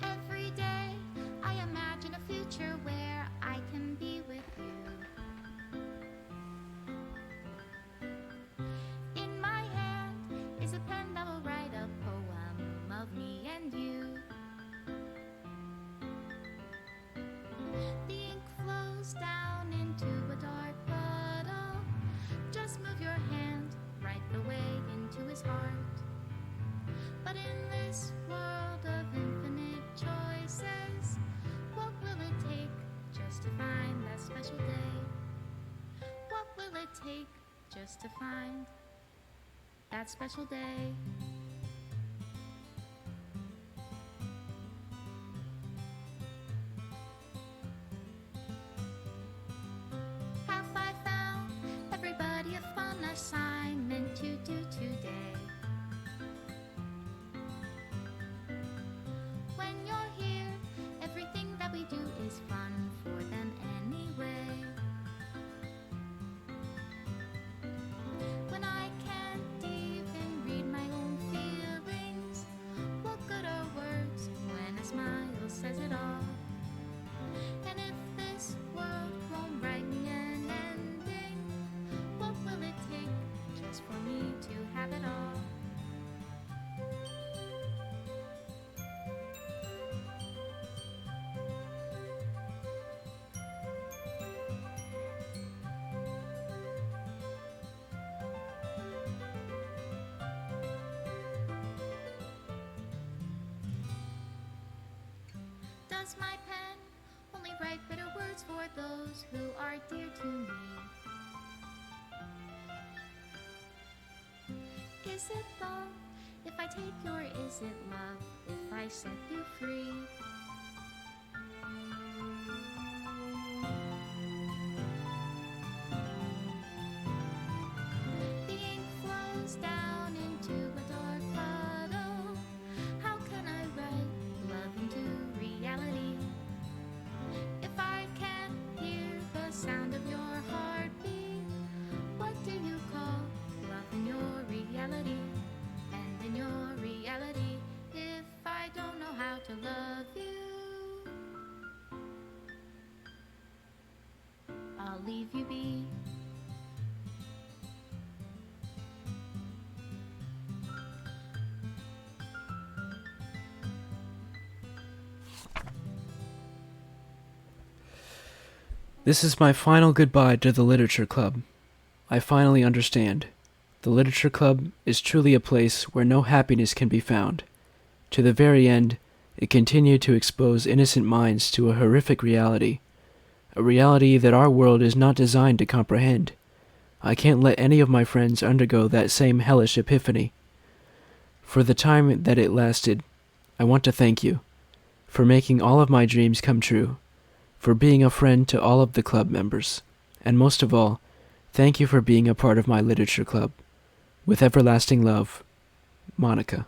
Speaker 2: Every day I imagine a future where I can be with you. In my hand is a pen that will write a poem of me and you. The ink flows down into a dark puddle. Just move your hand right the way into his heart. But in this world of infinite choices, what will it take just to find that special day? What will it take just to find that special day? Have I found everybody a fun assignment to do today? When you're here, everything that we do is fun for them anyway. When I can't even read my own feelings, what good are words when a smile says it all? And if this world won't write me an ending, what will it take just for me to have it all? Does my pen only write bitter words for those who are dear to me? Is it love if I take you, or is it love if I set you free? The ink flows down into a dark puddle. How can I write love into reality if I can't hear the sound of your heartbeat? What do you call love in your reality? And in your reality, if I don't know how to love you, I'll leave you be.
Speaker 1: This is my final goodbye to the Literature Club. I finally understand. The Literature Club is truly a place where no happiness can be found. To the very end, it continued to expose innocent minds to a horrific reality, a reality that our world is not designed to comprehend. I can't let any of my friends undergo that same hellish epiphany. For the time that it lasted, I want to thank you, for making all of my dreams come true, for being a friend to all of the club members, and most of all, thank you for being a part of my literature club. With everlasting love, Monica.